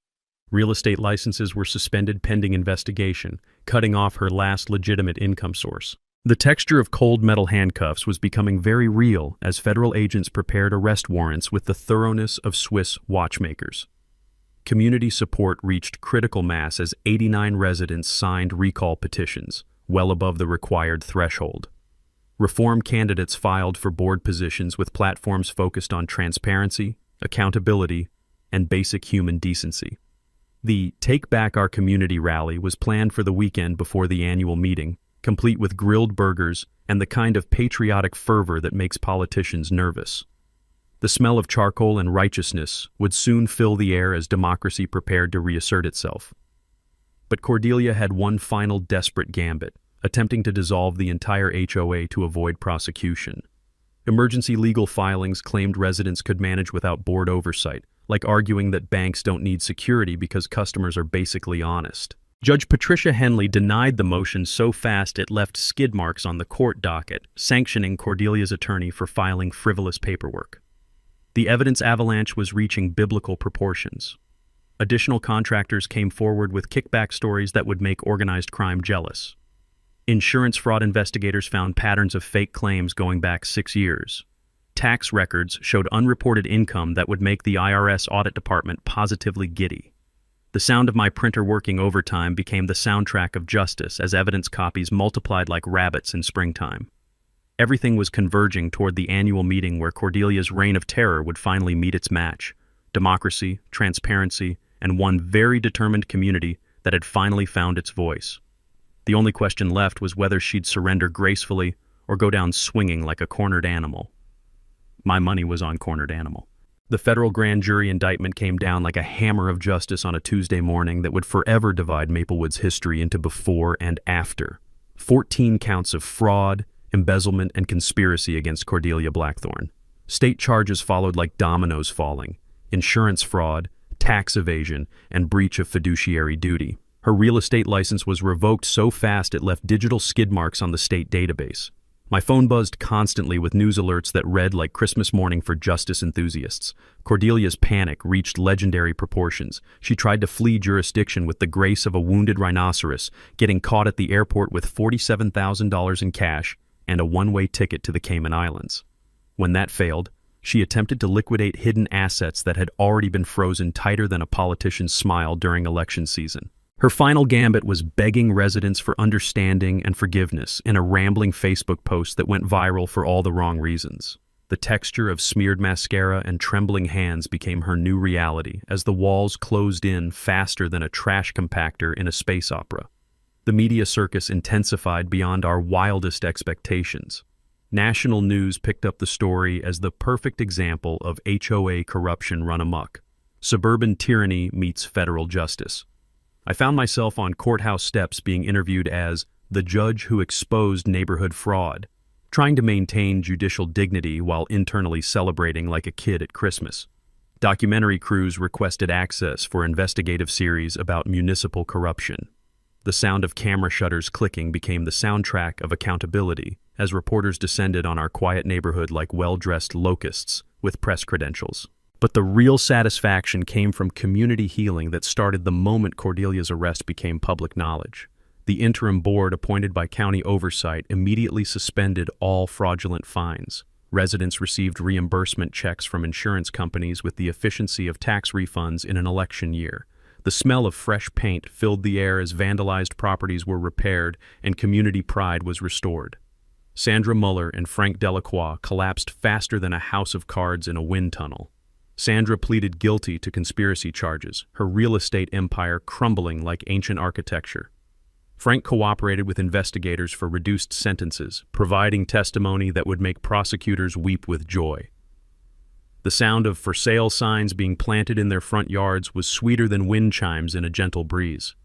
Real estate licenses were suspended pending investigation, cutting off her last legitimate income source. The texture of cold metal handcuffs was becoming very real as federal agents prepared arrest warrants with the thoroughness of Swiss watchmakers. Community support reached critical mass as 89 residents signed recall petitions, well above the required threshold. Reform candidates filed for board positions with platforms focused on transparency, accountability, and basic human decency. The Take Back Our Community rally was planned for the weekend before the annual meeting, complete with grilled burgers and the kind of patriotic fervor that makes politicians nervous. The smell of charcoal and righteousness would soon fill the air as democracy prepared to reassert itself. But Cordelia had one final desperate gambit, attempting to dissolve the entire HOA to avoid prosecution. Emergency legal filings claimed residents could manage without board oversight, like arguing that banks don't need security because customers are basically honest. Judge Patricia Henley denied the motion so fast it left skid marks on the court docket, sanctioning Cordelia's attorney for filing frivolous paperwork. The evidence avalanche was reaching biblical proportions. Additional contractors came forward with kickback stories that would make organized crime jealous. Insurance fraud investigators found patterns of fake claims going back 6 years. Tax records showed unreported income that would make the IRS audit department positively giddy. The sound of my printer working overtime became the soundtrack of justice as evidence copies multiplied like rabbits in springtime. Everything was converging toward the annual meeting where Cordelia's reign of terror would finally meet its match: democracy, transparency, and one very determined community that had finally found its voice. The only question left was whether she'd surrender gracefully or go down swinging like a cornered animal. My money was on cornered animal. The federal grand jury indictment came down like a hammer of justice on a Tuesday morning that would forever divide Maplewood's history into before and after. 14 counts of fraud, embezzlement, and conspiracy against Cordelia Blackthorne. State charges followed like dominoes falling: insurance fraud, tax evasion, and breach of fiduciary duty. Her real estate license was revoked so fast it left digital skid marks on the state database. My phone buzzed constantly with news alerts that read like Christmas morning for justice enthusiasts. Cordelia's panic reached legendary proportions. She tried to flee jurisdiction with the grace of a wounded rhinoceros, getting caught at the airport with $47,000 in cash and a one-way ticket to the Cayman Islands. When that failed, she attempted to liquidate hidden assets that had already been frozen tighter than a politician's smile during election season. Her final gambit was begging residents for understanding and forgiveness in a rambling Facebook post that went viral for all the wrong reasons. The texture of smeared mascara and trembling hands became her new reality as the walls closed in faster than a trash compactor in a space opera. The media circus intensified beyond our wildest expectations. National news picked up the story as the perfect example of HOA corruption run amok. Suburban tyranny meets federal justice. I found myself on courthouse steps being interviewed as the judge who exposed neighborhood fraud, trying to maintain judicial dignity while internally celebrating like a kid at Christmas. Documentary crews requested access for investigative series about municipal corruption. The sound of camera shutters clicking became the soundtrack of accountability as reporters descended on our quiet neighborhood like well-dressed locusts with press credentials. But the real satisfaction came from community healing that started the moment Cordelia's arrest became public knowledge. The interim board appointed by county oversight immediately suspended all fraudulent fines. Residents received reimbursement checks from insurance companies with the efficiency of tax refunds in an election year. The smell of fresh paint filled the air as vandalized properties were repaired and community pride was restored. Sandra Muller and Frank Delacroix collapsed faster than a house of cards in a wind tunnel. Sandra pleaded guilty to conspiracy charges, her real estate empire crumbling like ancient architecture. Frank cooperated with investigators for reduced sentences, providing testimony that would make prosecutors weep with joy. The sound of for sale signs being planted in their front yards was sweeter than wind chimes in a gentle breeze.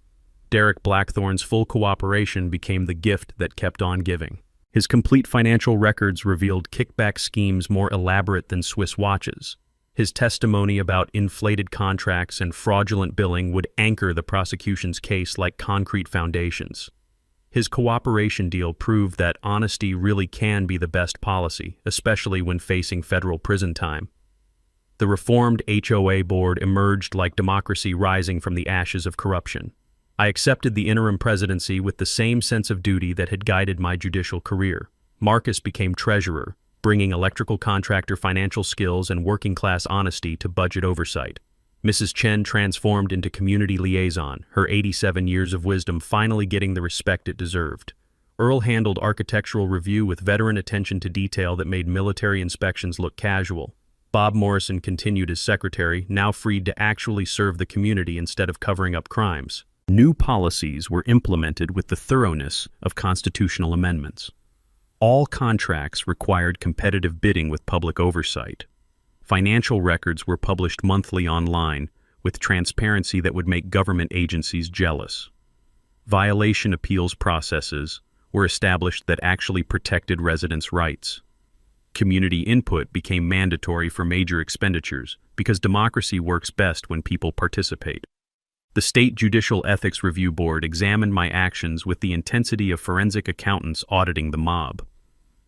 Derek Blackthorne's full cooperation became the gift that kept on giving. His complete financial records revealed kickback schemes more elaborate than Swiss watches. His testimony about inflated contracts and fraudulent billing would anchor the prosecution's case like concrete foundations. His cooperation deal proved that honesty really can be the best policy, especially when facing federal prison time. The reformed HOA board emerged like democracy rising from the ashes of corruption. I accepted the interim presidency with the same sense of duty that had guided my judicial career. Marcus became treasurer, bringing electrical contractor financial skills and working-class honesty to budget oversight. Mrs. Chen transformed into community liaison, her 87 years of wisdom finally getting the respect it deserved. Earl handled architectural review with veteran attention to detail that made military inspections look casual. Bob Morrison continued as secretary, now freed to actually serve the community instead of covering up crimes. New policies were implemented with the thoroughness of constitutional amendments. All contracts required competitive bidding with public oversight. Financial records were published monthly online with transparency that would make government agencies jealous. Violation appeals processes were established that actually protected residents' rights. Community input became mandatory for major expenditures because democracy works best when people participate. The State Judicial Ethics Review Board examined my actions with the intensity of forensic accountants auditing the mob.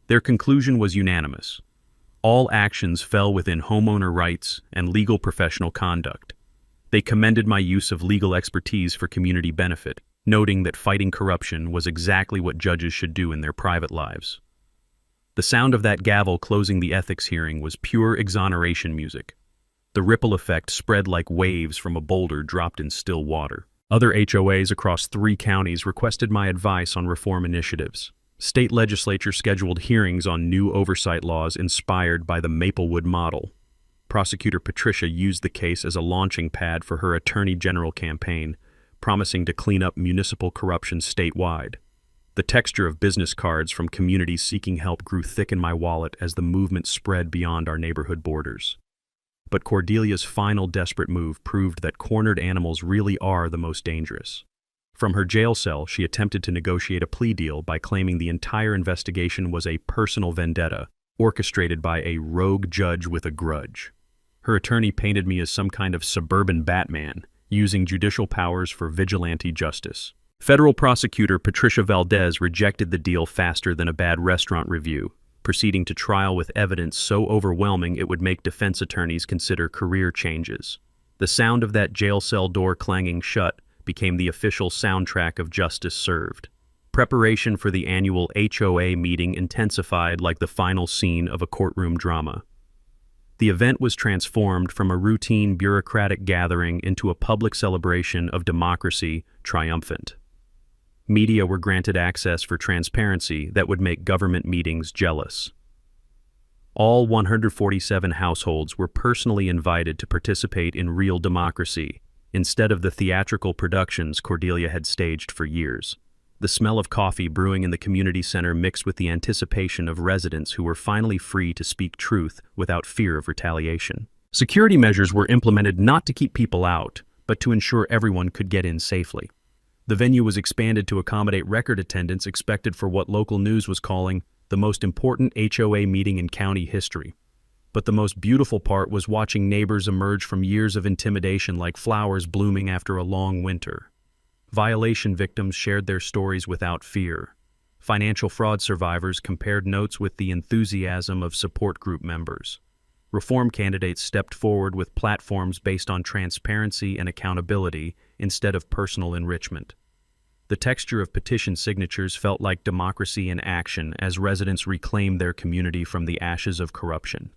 Their conclusion was unanimous. All actions fell within homeowner rights and legal professional conduct. They commended my use of legal expertise for community benefit, noting that fighting corruption was exactly what judges should do in their private lives. The sound of that gavel closing the ethics hearing was pure exoneration music. The ripple effect spread like waves from a boulder dropped in still water. Other HOAs across 3 counties requested my advice on reform initiatives. State legislature scheduled hearings on new oversight laws inspired by the Maplewood model. Prosecutor Patricia used the case as a launching pad for her Attorney General campaign, promising to clean up municipal corruption statewide. The texture of business cards from communities seeking help grew thick in my wallet as the movement spread beyond our neighborhood borders. But Cordelia's final desperate move proved that cornered animals really are the most dangerous. From her jail cell, she attempted to negotiate a plea deal by claiming the entire investigation was a personal vendetta, orchestrated by a rogue judge with a grudge. Her attorney painted me as some kind of suburban Batman, using judicial powers for vigilante justice. Federal prosecutor Patricia Valdez rejected the deal faster than a bad restaurant review, proceeding to trial with evidence so overwhelming it would make defense attorneys consider career changes. The sound of that jail cell door clanging shut became the official soundtrack of justice served. Preparation for the annual HOA meeting intensified like the final scene of a courtroom drama. The event was transformed from a routine bureaucratic gathering into a public celebration of democracy triumphant. Media were granted access for transparency that would make government meetings jealous. All 147 households were personally invited to participate in real democracy, instead of the theatrical productions Cordelia had staged for years. The smell of coffee brewing in the community center mixed with the anticipation of residents who were finally free to speak truth without fear of retaliation. Security measures were implemented not to keep people out, but to ensure everyone could get in safely. The venue was expanded to accommodate record attendance expected for what local news was calling the most important HOA meeting in county history. But the most beautiful part was watching neighbors emerge from years of intimidation like flowers blooming after a long winter. Violation victims shared their stories without fear. Financial fraud survivors compared notes with the enthusiasm of support group members. Reform candidates stepped forward with platforms based on transparency and accountability instead of personal enrichment. The texture of petition signatures felt like democracy in action as residents reclaimed their community from the ashes of corruption.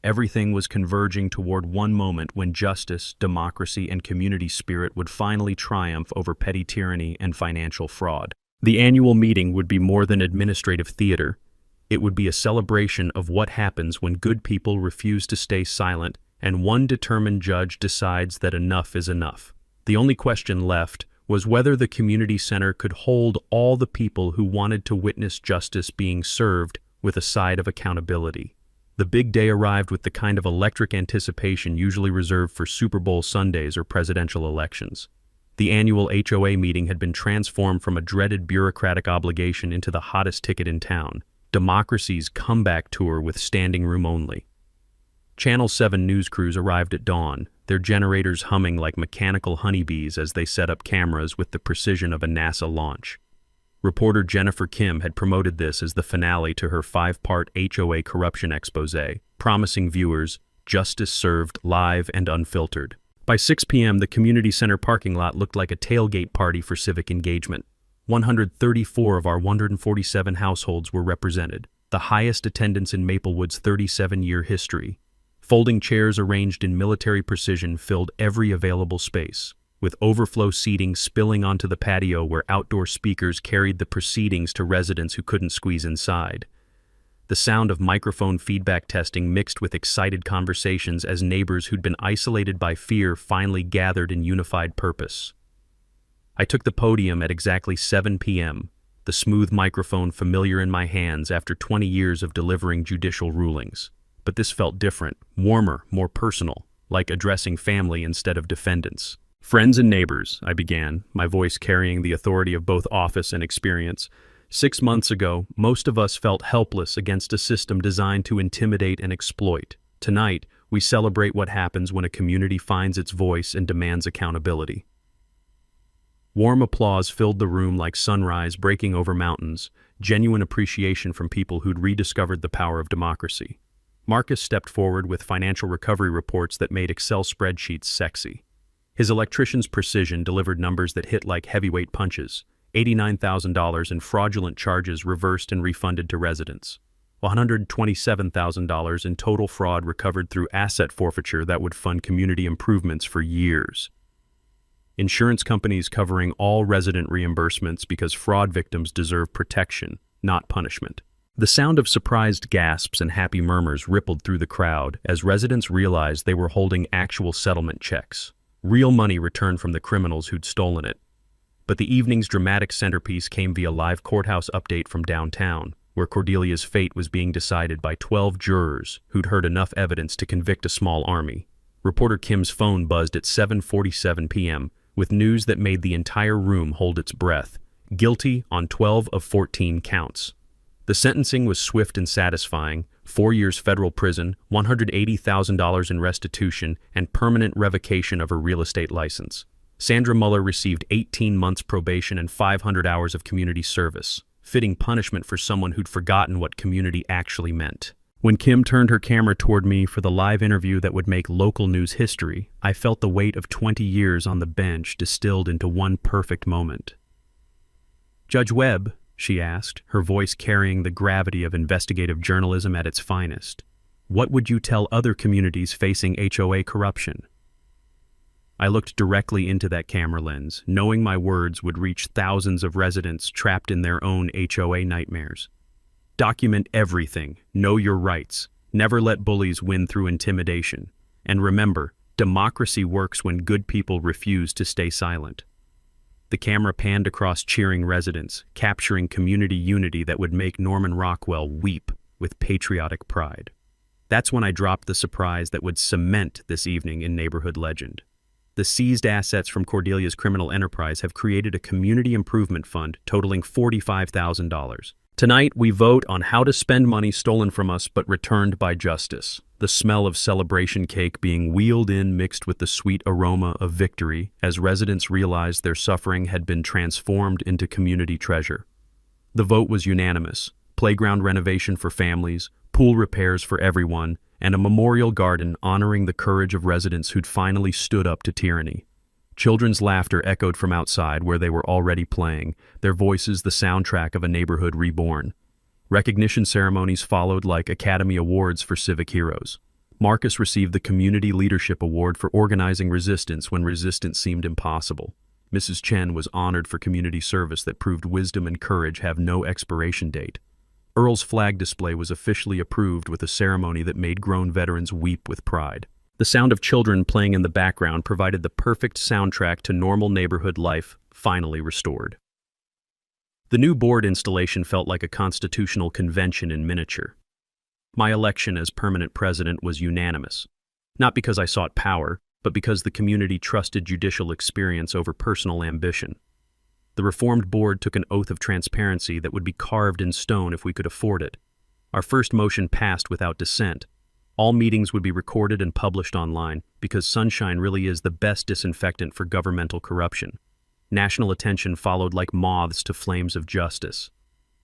Everything was converging toward one moment when justice, democracy, and community spirit would finally triumph over petty tyranny and financial fraud. The annual meeting would be more than administrative theater. It would be a celebration of what happens when good people refuse to stay silent and one determined judge decides that enough is enough. The only question left was whether the community center could hold all the people who wanted to witness justice being served with a side of accountability. The big day arrived with the kind of electric anticipation usually reserved for Super Bowl Sundays or presidential elections. The annual HOA meeting had been transformed from a dreaded bureaucratic obligation into the hottest ticket in town, democracy's comeback tour with standing room only. Channel 7 news crews arrived at dawn, their generators humming like mechanical honeybees as they set up cameras with the precision of a NASA launch. Reporter Jennifer Kim had promoted this as the finale to her 5-part HOA corruption exposé, promising viewers justice served live and unfiltered. By 6 p.m., the community center parking lot looked like a tailgate party for civic engagement. 134 of our 147 households were represented, the highest attendance in Maplewood's 37-year history. Folding chairs arranged in military precision filled every available space, with overflow seating spilling onto the patio where outdoor speakers carried the proceedings to residents who couldn't squeeze inside. The sound of microphone feedback testing mixed with excited conversations as neighbors who'd been isolated by fear finally gathered in unified purpose. I took the podium at exactly 7 p.m., the smooth microphone familiar in my hands after 20 years of delivering judicial rulings. But this felt different, warmer, more personal, like addressing family instead of defendants. Friends and neighbors, I began, my voice carrying the authority of both office and experience. 6 months ago, most of us felt helpless against a system designed to intimidate and exploit. Tonight, we celebrate what happens when a community finds its voice and demands accountability. Warm applause filled the room like sunrise breaking over mountains, genuine appreciation from people who'd rediscovered the power of democracy. Marcus stepped forward with financial recovery reports that made Excel spreadsheets sexy. His electrician's precision delivered numbers that hit like heavyweight punches, $89,000 in fraudulent charges reversed and refunded to residents. $127,000 in total fraud recovered through asset forfeiture that would fund community improvements for years. Insurance companies covering all resident reimbursements because fraud victims deserve protection, not punishment. The sound of surprised gasps and happy murmurs rippled through the crowd as residents realized they were holding actual settlement checks, real money returned from the criminals who'd stolen it. But the evening's dramatic centerpiece came via live courthouse update from downtown, where Cordelia's fate was being decided by 12 jurors who'd heard enough evidence to convict a small army. Reporter Kim's phone buzzed at 7:47 p.m. with news that made the entire room hold its breath. Guilty on 12 of 14 counts. The sentencing was swift and satisfying: 4 years federal prison, $180,000 in restitution, and permanent revocation of her real estate license. Sandra Muller received 18 months probation and 500 hours of community service, fitting punishment for someone who'd forgotten what community actually meant. When Kim turned her camera toward me for the live interview that would make local news history, I felt the weight of 20 years on the bench distilled into one perfect moment. "Judge Webb," she asked, her voice carrying the gravity of investigative journalism at its finest, "what would you tell other communities facing HOA corruption?" I looked directly into that camera lens, knowing my words would reach thousands of residents trapped in their own HOA nightmares. Document everything, know your rights, never let bullies win through intimidation. And remember, democracy works when good people refuse to stay silent. The camera panned across cheering residents, capturing community unity that would make Norman Rockwell weep with patriotic pride. That's when I dropped the surprise that would cement this evening in neighborhood legend. The seized assets from Cordelia's criminal enterprise have created a community improvement fund totaling $45,000. Tonight, we vote on how to spend money stolen from us but returned by justice. The smell of celebration cake being wheeled in mixed with the sweet aroma of victory as residents realized their suffering had been transformed into community treasure. The vote was unanimous: playground renovation for families, pool repairs for everyone, and a memorial garden honoring the courage of residents who'd finally stood up to tyranny. Children's laughter echoed from outside where they were already playing, their voices the soundtrack of a neighborhood reborn. Recognition ceremonies followed like Academy Awards for civic heroes. Marcus received the Community Leadership Award for organizing resistance when resistance seemed impossible. Mrs. Chen was honored for community service that proved wisdom and courage have no expiration date. Earl's flag display was officially approved with a ceremony that made grown veterans weep with pride. The sound of children playing in the background provided the perfect soundtrack to normal neighborhood life, finally restored. The new board installation felt like a constitutional convention in miniature. My election as permanent president was unanimous, not because I sought power, but because the community trusted judicial experience over personal ambition. The reformed board took an oath of transparency that would be carved in stone if we could afford it. Our first motion passed without dissent. All meetings would be recorded and published online because sunshine really is the best disinfectant for governmental corruption. National attention followed like moths to flames of justice.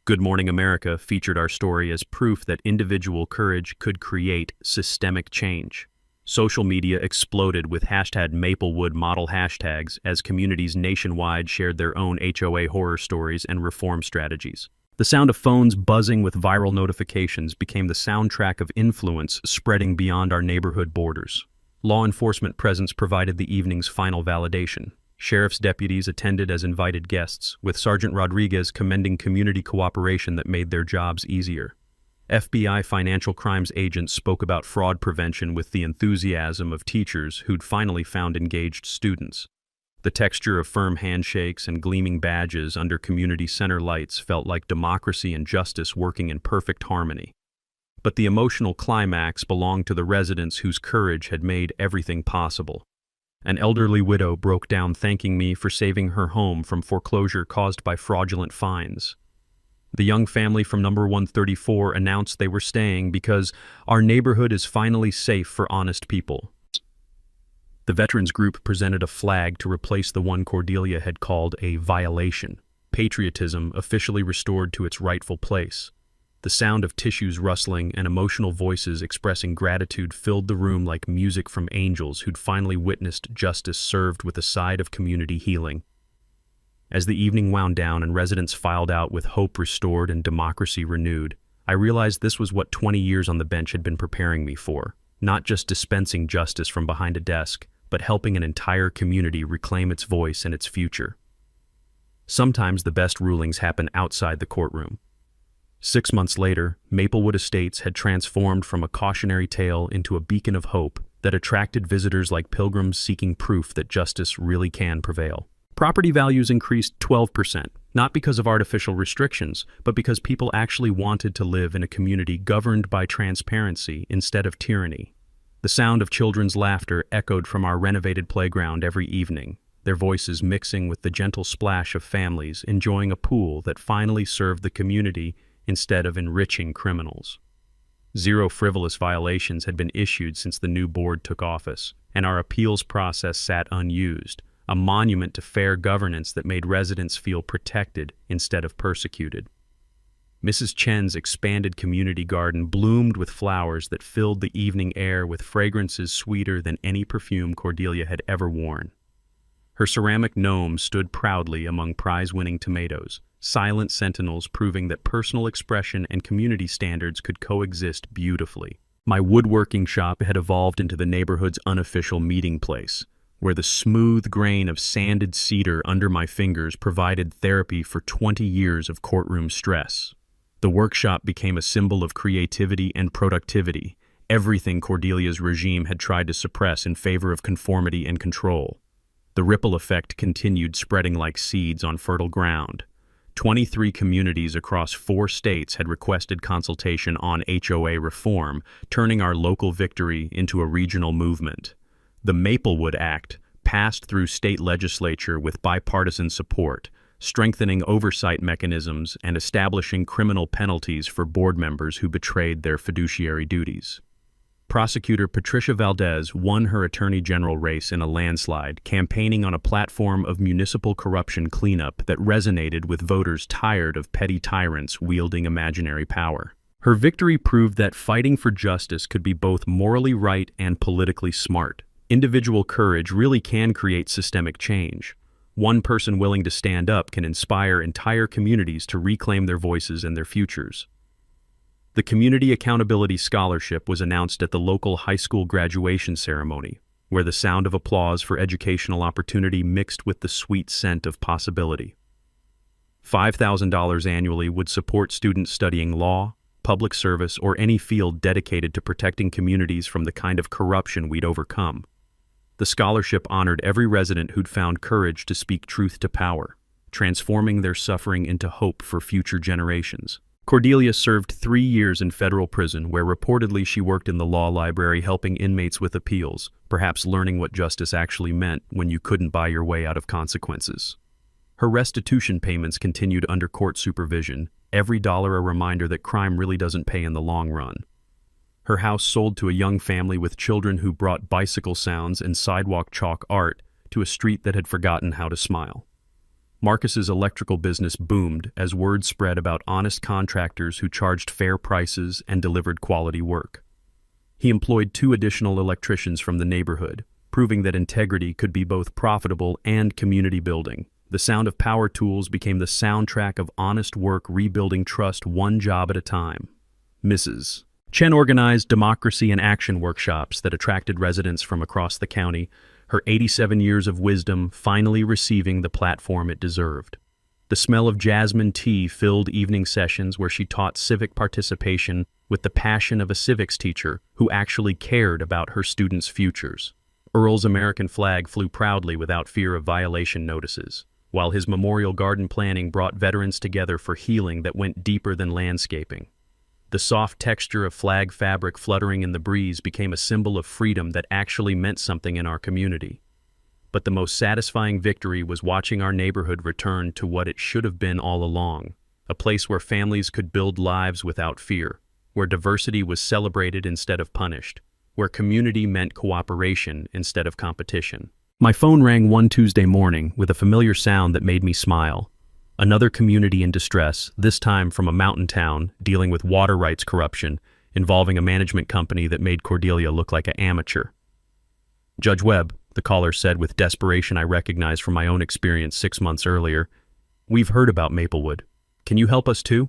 Good Morning America featured our story as proof that individual courage could create systemic change. Social media exploded with #Maplewood model hashtags as communities nationwide shared their own HOA horror stories and reform strategies. The sound of phones buzzing with viral notifications became the soundtrack of influence spreading beyond our neighborhood borders. Law enforcement presence provided the evening's final validation. Sheriff's deputies attended as invited guests, with Sergeant Rodriguez commending community cooperation that made their jobs easier. FBI financial crimes agents spoke about fraud prevention with the enthusiasm of teachers who'd finally found engaged students. The texture of firm handshakes and gleaming badges under community center lights felt like democracy and justice working in perfect harmony. But the emotional climax belonged to the residents whose courage had made everything possible. An elderly widow broke down thanking me for saving her home from foreclosure caused by fraudulent fines. The young family from number 134 announced they were staying because our neighborhood is finally safe for honest people. The veterans group presented a flag to replace the one Cordelia had called a violation. Patriotism officially restored to its rightful place. The sound of tissues rustling and emotional voices expressing gratitude filled the room like music from angels who'd finally witnessed justice served with a side of community healing. As the evening wound down and residents filed out with hope restored and democracy renewed, I realized this was what 20 years on the bench had been preparing me for, not just dispensing justice from behind a desk, but helping an entire community reclaim its voice and its future. Sometimes the best rulings happen outside the courtroom. 6 months later, Maplewood Estates had transformed from a cautionary tale into a beacon of hope that attracted visitors like pilgrims seeking proof that justice really can prevail. Property values increased 12%, not because of artificial restrictions, but because people actually wanted to live in a community governed by transparency instead of tyranny. The sound of children's laughter echoed from our renovated playground every evening, their voices mixing with the gentle splash of families enjoying a pool that finally served the community instead of enriching criminals. 0 frivolous violations had been issued since the new board took office, and our appeals process sat unused, a monument to fair governance that made residents feel protected instead of persecuted. Mrs. Chen's expanded community garden bloomed with flowers that filled the evening air with fragrances sweeter than any perfume Cordelia had ever worn. Her ceramic gnome stood proudly among prize-winning tomatoes, silent sentinels proving that personal expression and community standards could coexist beautifully. My woodworking shop had evolved into the neighborhood's unofficial meeting place, where the smooth grain of sanded cedar under my fingers provided therapy for 20 years of courtroom stress. The workshop became a symbol of creativity and productivity, everything Cordelia's regime had tried to suppress in favor of conformity and control. The ripple effect continued spreading like seeds on fertile ground. 23 communities across 4 states had requested consultation on HOA reform, turning our local victory into a regional movement. The Maplewood Act passed through state legislature with bipartisan support, strengthening oversight mechanisms and establishing criminal penalties for board members who betrayed their fiduciary duties. Prosecutor Patricia Valdez won her attorney general race in a landslide, campaigning on a platform of municipal corruption cleanup that resonated with voters tired of petty tyrants wielding imaginary power. Her victory proved that fighting for justice could be both morally right and politically smart. Individual courage really can create systemic change. One person willing to stand up can inspire entire communities to reclaim their voices and their futures. The Community Accountability Scholarship was announced at the local high school graduation ceremony, where the sound of applause for educational opportunity mixed with the sweet scent of possibility. $5,000 annually would support students studying law, public service, or any field dedicated to protecting communities from the kind of corruption we'd overcome. The scholarship honored every resident who'd found courage to speak truth to power, transforming their suffering into hope for future generations. Cordelia served 3 years in federal prison, where reportedly she worked in the law library helping inmates with appeals, perhaps learning what justice actually meant when you couldn't buy your way out of consequences. Her restitution payments continued under court supervision, every dollar a reminder that crime really doesn't pay in the long run. Her house sold to a young family with children who brought bicycle sounds and sidewalk chalk art to a street that had forgotten how to smile. Marcus's electrical business boomed as word spread about honest contractors who charged fair prices and delivered quality work. He employed 2 additional electricians from the neighborhood, proving that integrity could be both profitable and community building. The sound of power tools became the soundtrack of honest work rebuilding trust one job at a time. Mrs. Chen organized democracy and action workshops that attracted residents from across the county, her 87 years of wisdom finally receiving the platform it deserved. The smell of jasmine tea filled evening sessions where she taught civic participation with the passion of a civics teacher who actually cared about her students' futures. Earl's American flag flew proudly without fear of violation notices, while his memorial garden planning brought veterans together for healing that went deeper than landscaping. The soft texture of flag fabric fluttering in the breeze became a symbol of freedom that actually meant something in our community. But the most satisfying victory was watching our neighborhood return to what it should have been all along, a place where families could build lives without fear, where diversity was celebrated instead of punished, where community meant cooperation instead of competition. My phone rang one Tuesday morning with a familiar sound that made me smile. Another community in distress, this time from a mountain town dealing with water rights corruption involving a management company that made Cordelia look like an amateur. Judge Webb, the caller said with desperation I recognized from my own experience 6 months earlier, "We've heard about Maplewood. Can you help us too?"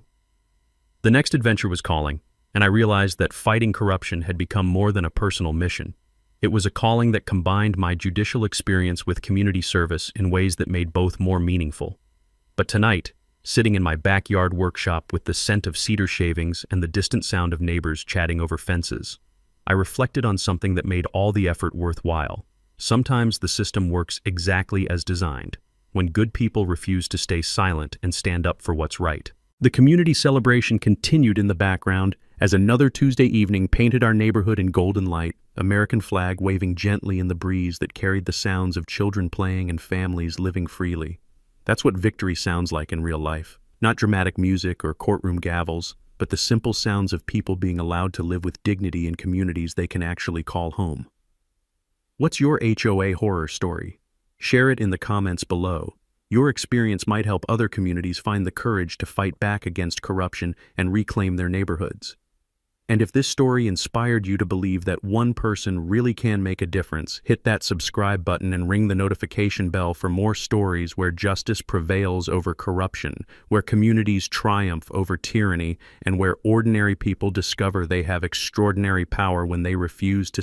The next adventure was calling, and I realized that fighting corruption had become more than a personal mission. It was a calling that combined my judicial experience with community service in ways that made both more meaningful. But tonight, sitting in my backyard workshop with the scent of cedar shavings and the distant sound of neighbors chatting over fences, I reflected on something that made all the effort worthwhile. Sometimes the system works exactly as designed, when good people refuse to stay silent and stand up for what's right. The community celebration continued in the background as another Tuesday evening painted our neighborhood in golden light, American flag waving gently in the breeze that carried the sounds of children playing and families living freely. That's what victory sounds like in real life. Not dramatic music or courtroom gavels, but the simple sounds of people being allowed to live with dignity in communities they can actually call home. What's your HOA horror story? Share it in the comments below. Your experience might help other communities find the courage to fight back against corruption and reclaim their neighborhoods. And if this story inspired you to believe that one person really can make a difference, hit that subscribe button and ring the notification bell for more stories where justice prevails over corruption, where communities triumph over tyranny, and where ordinary people discover they have extraordinary power when they refuse to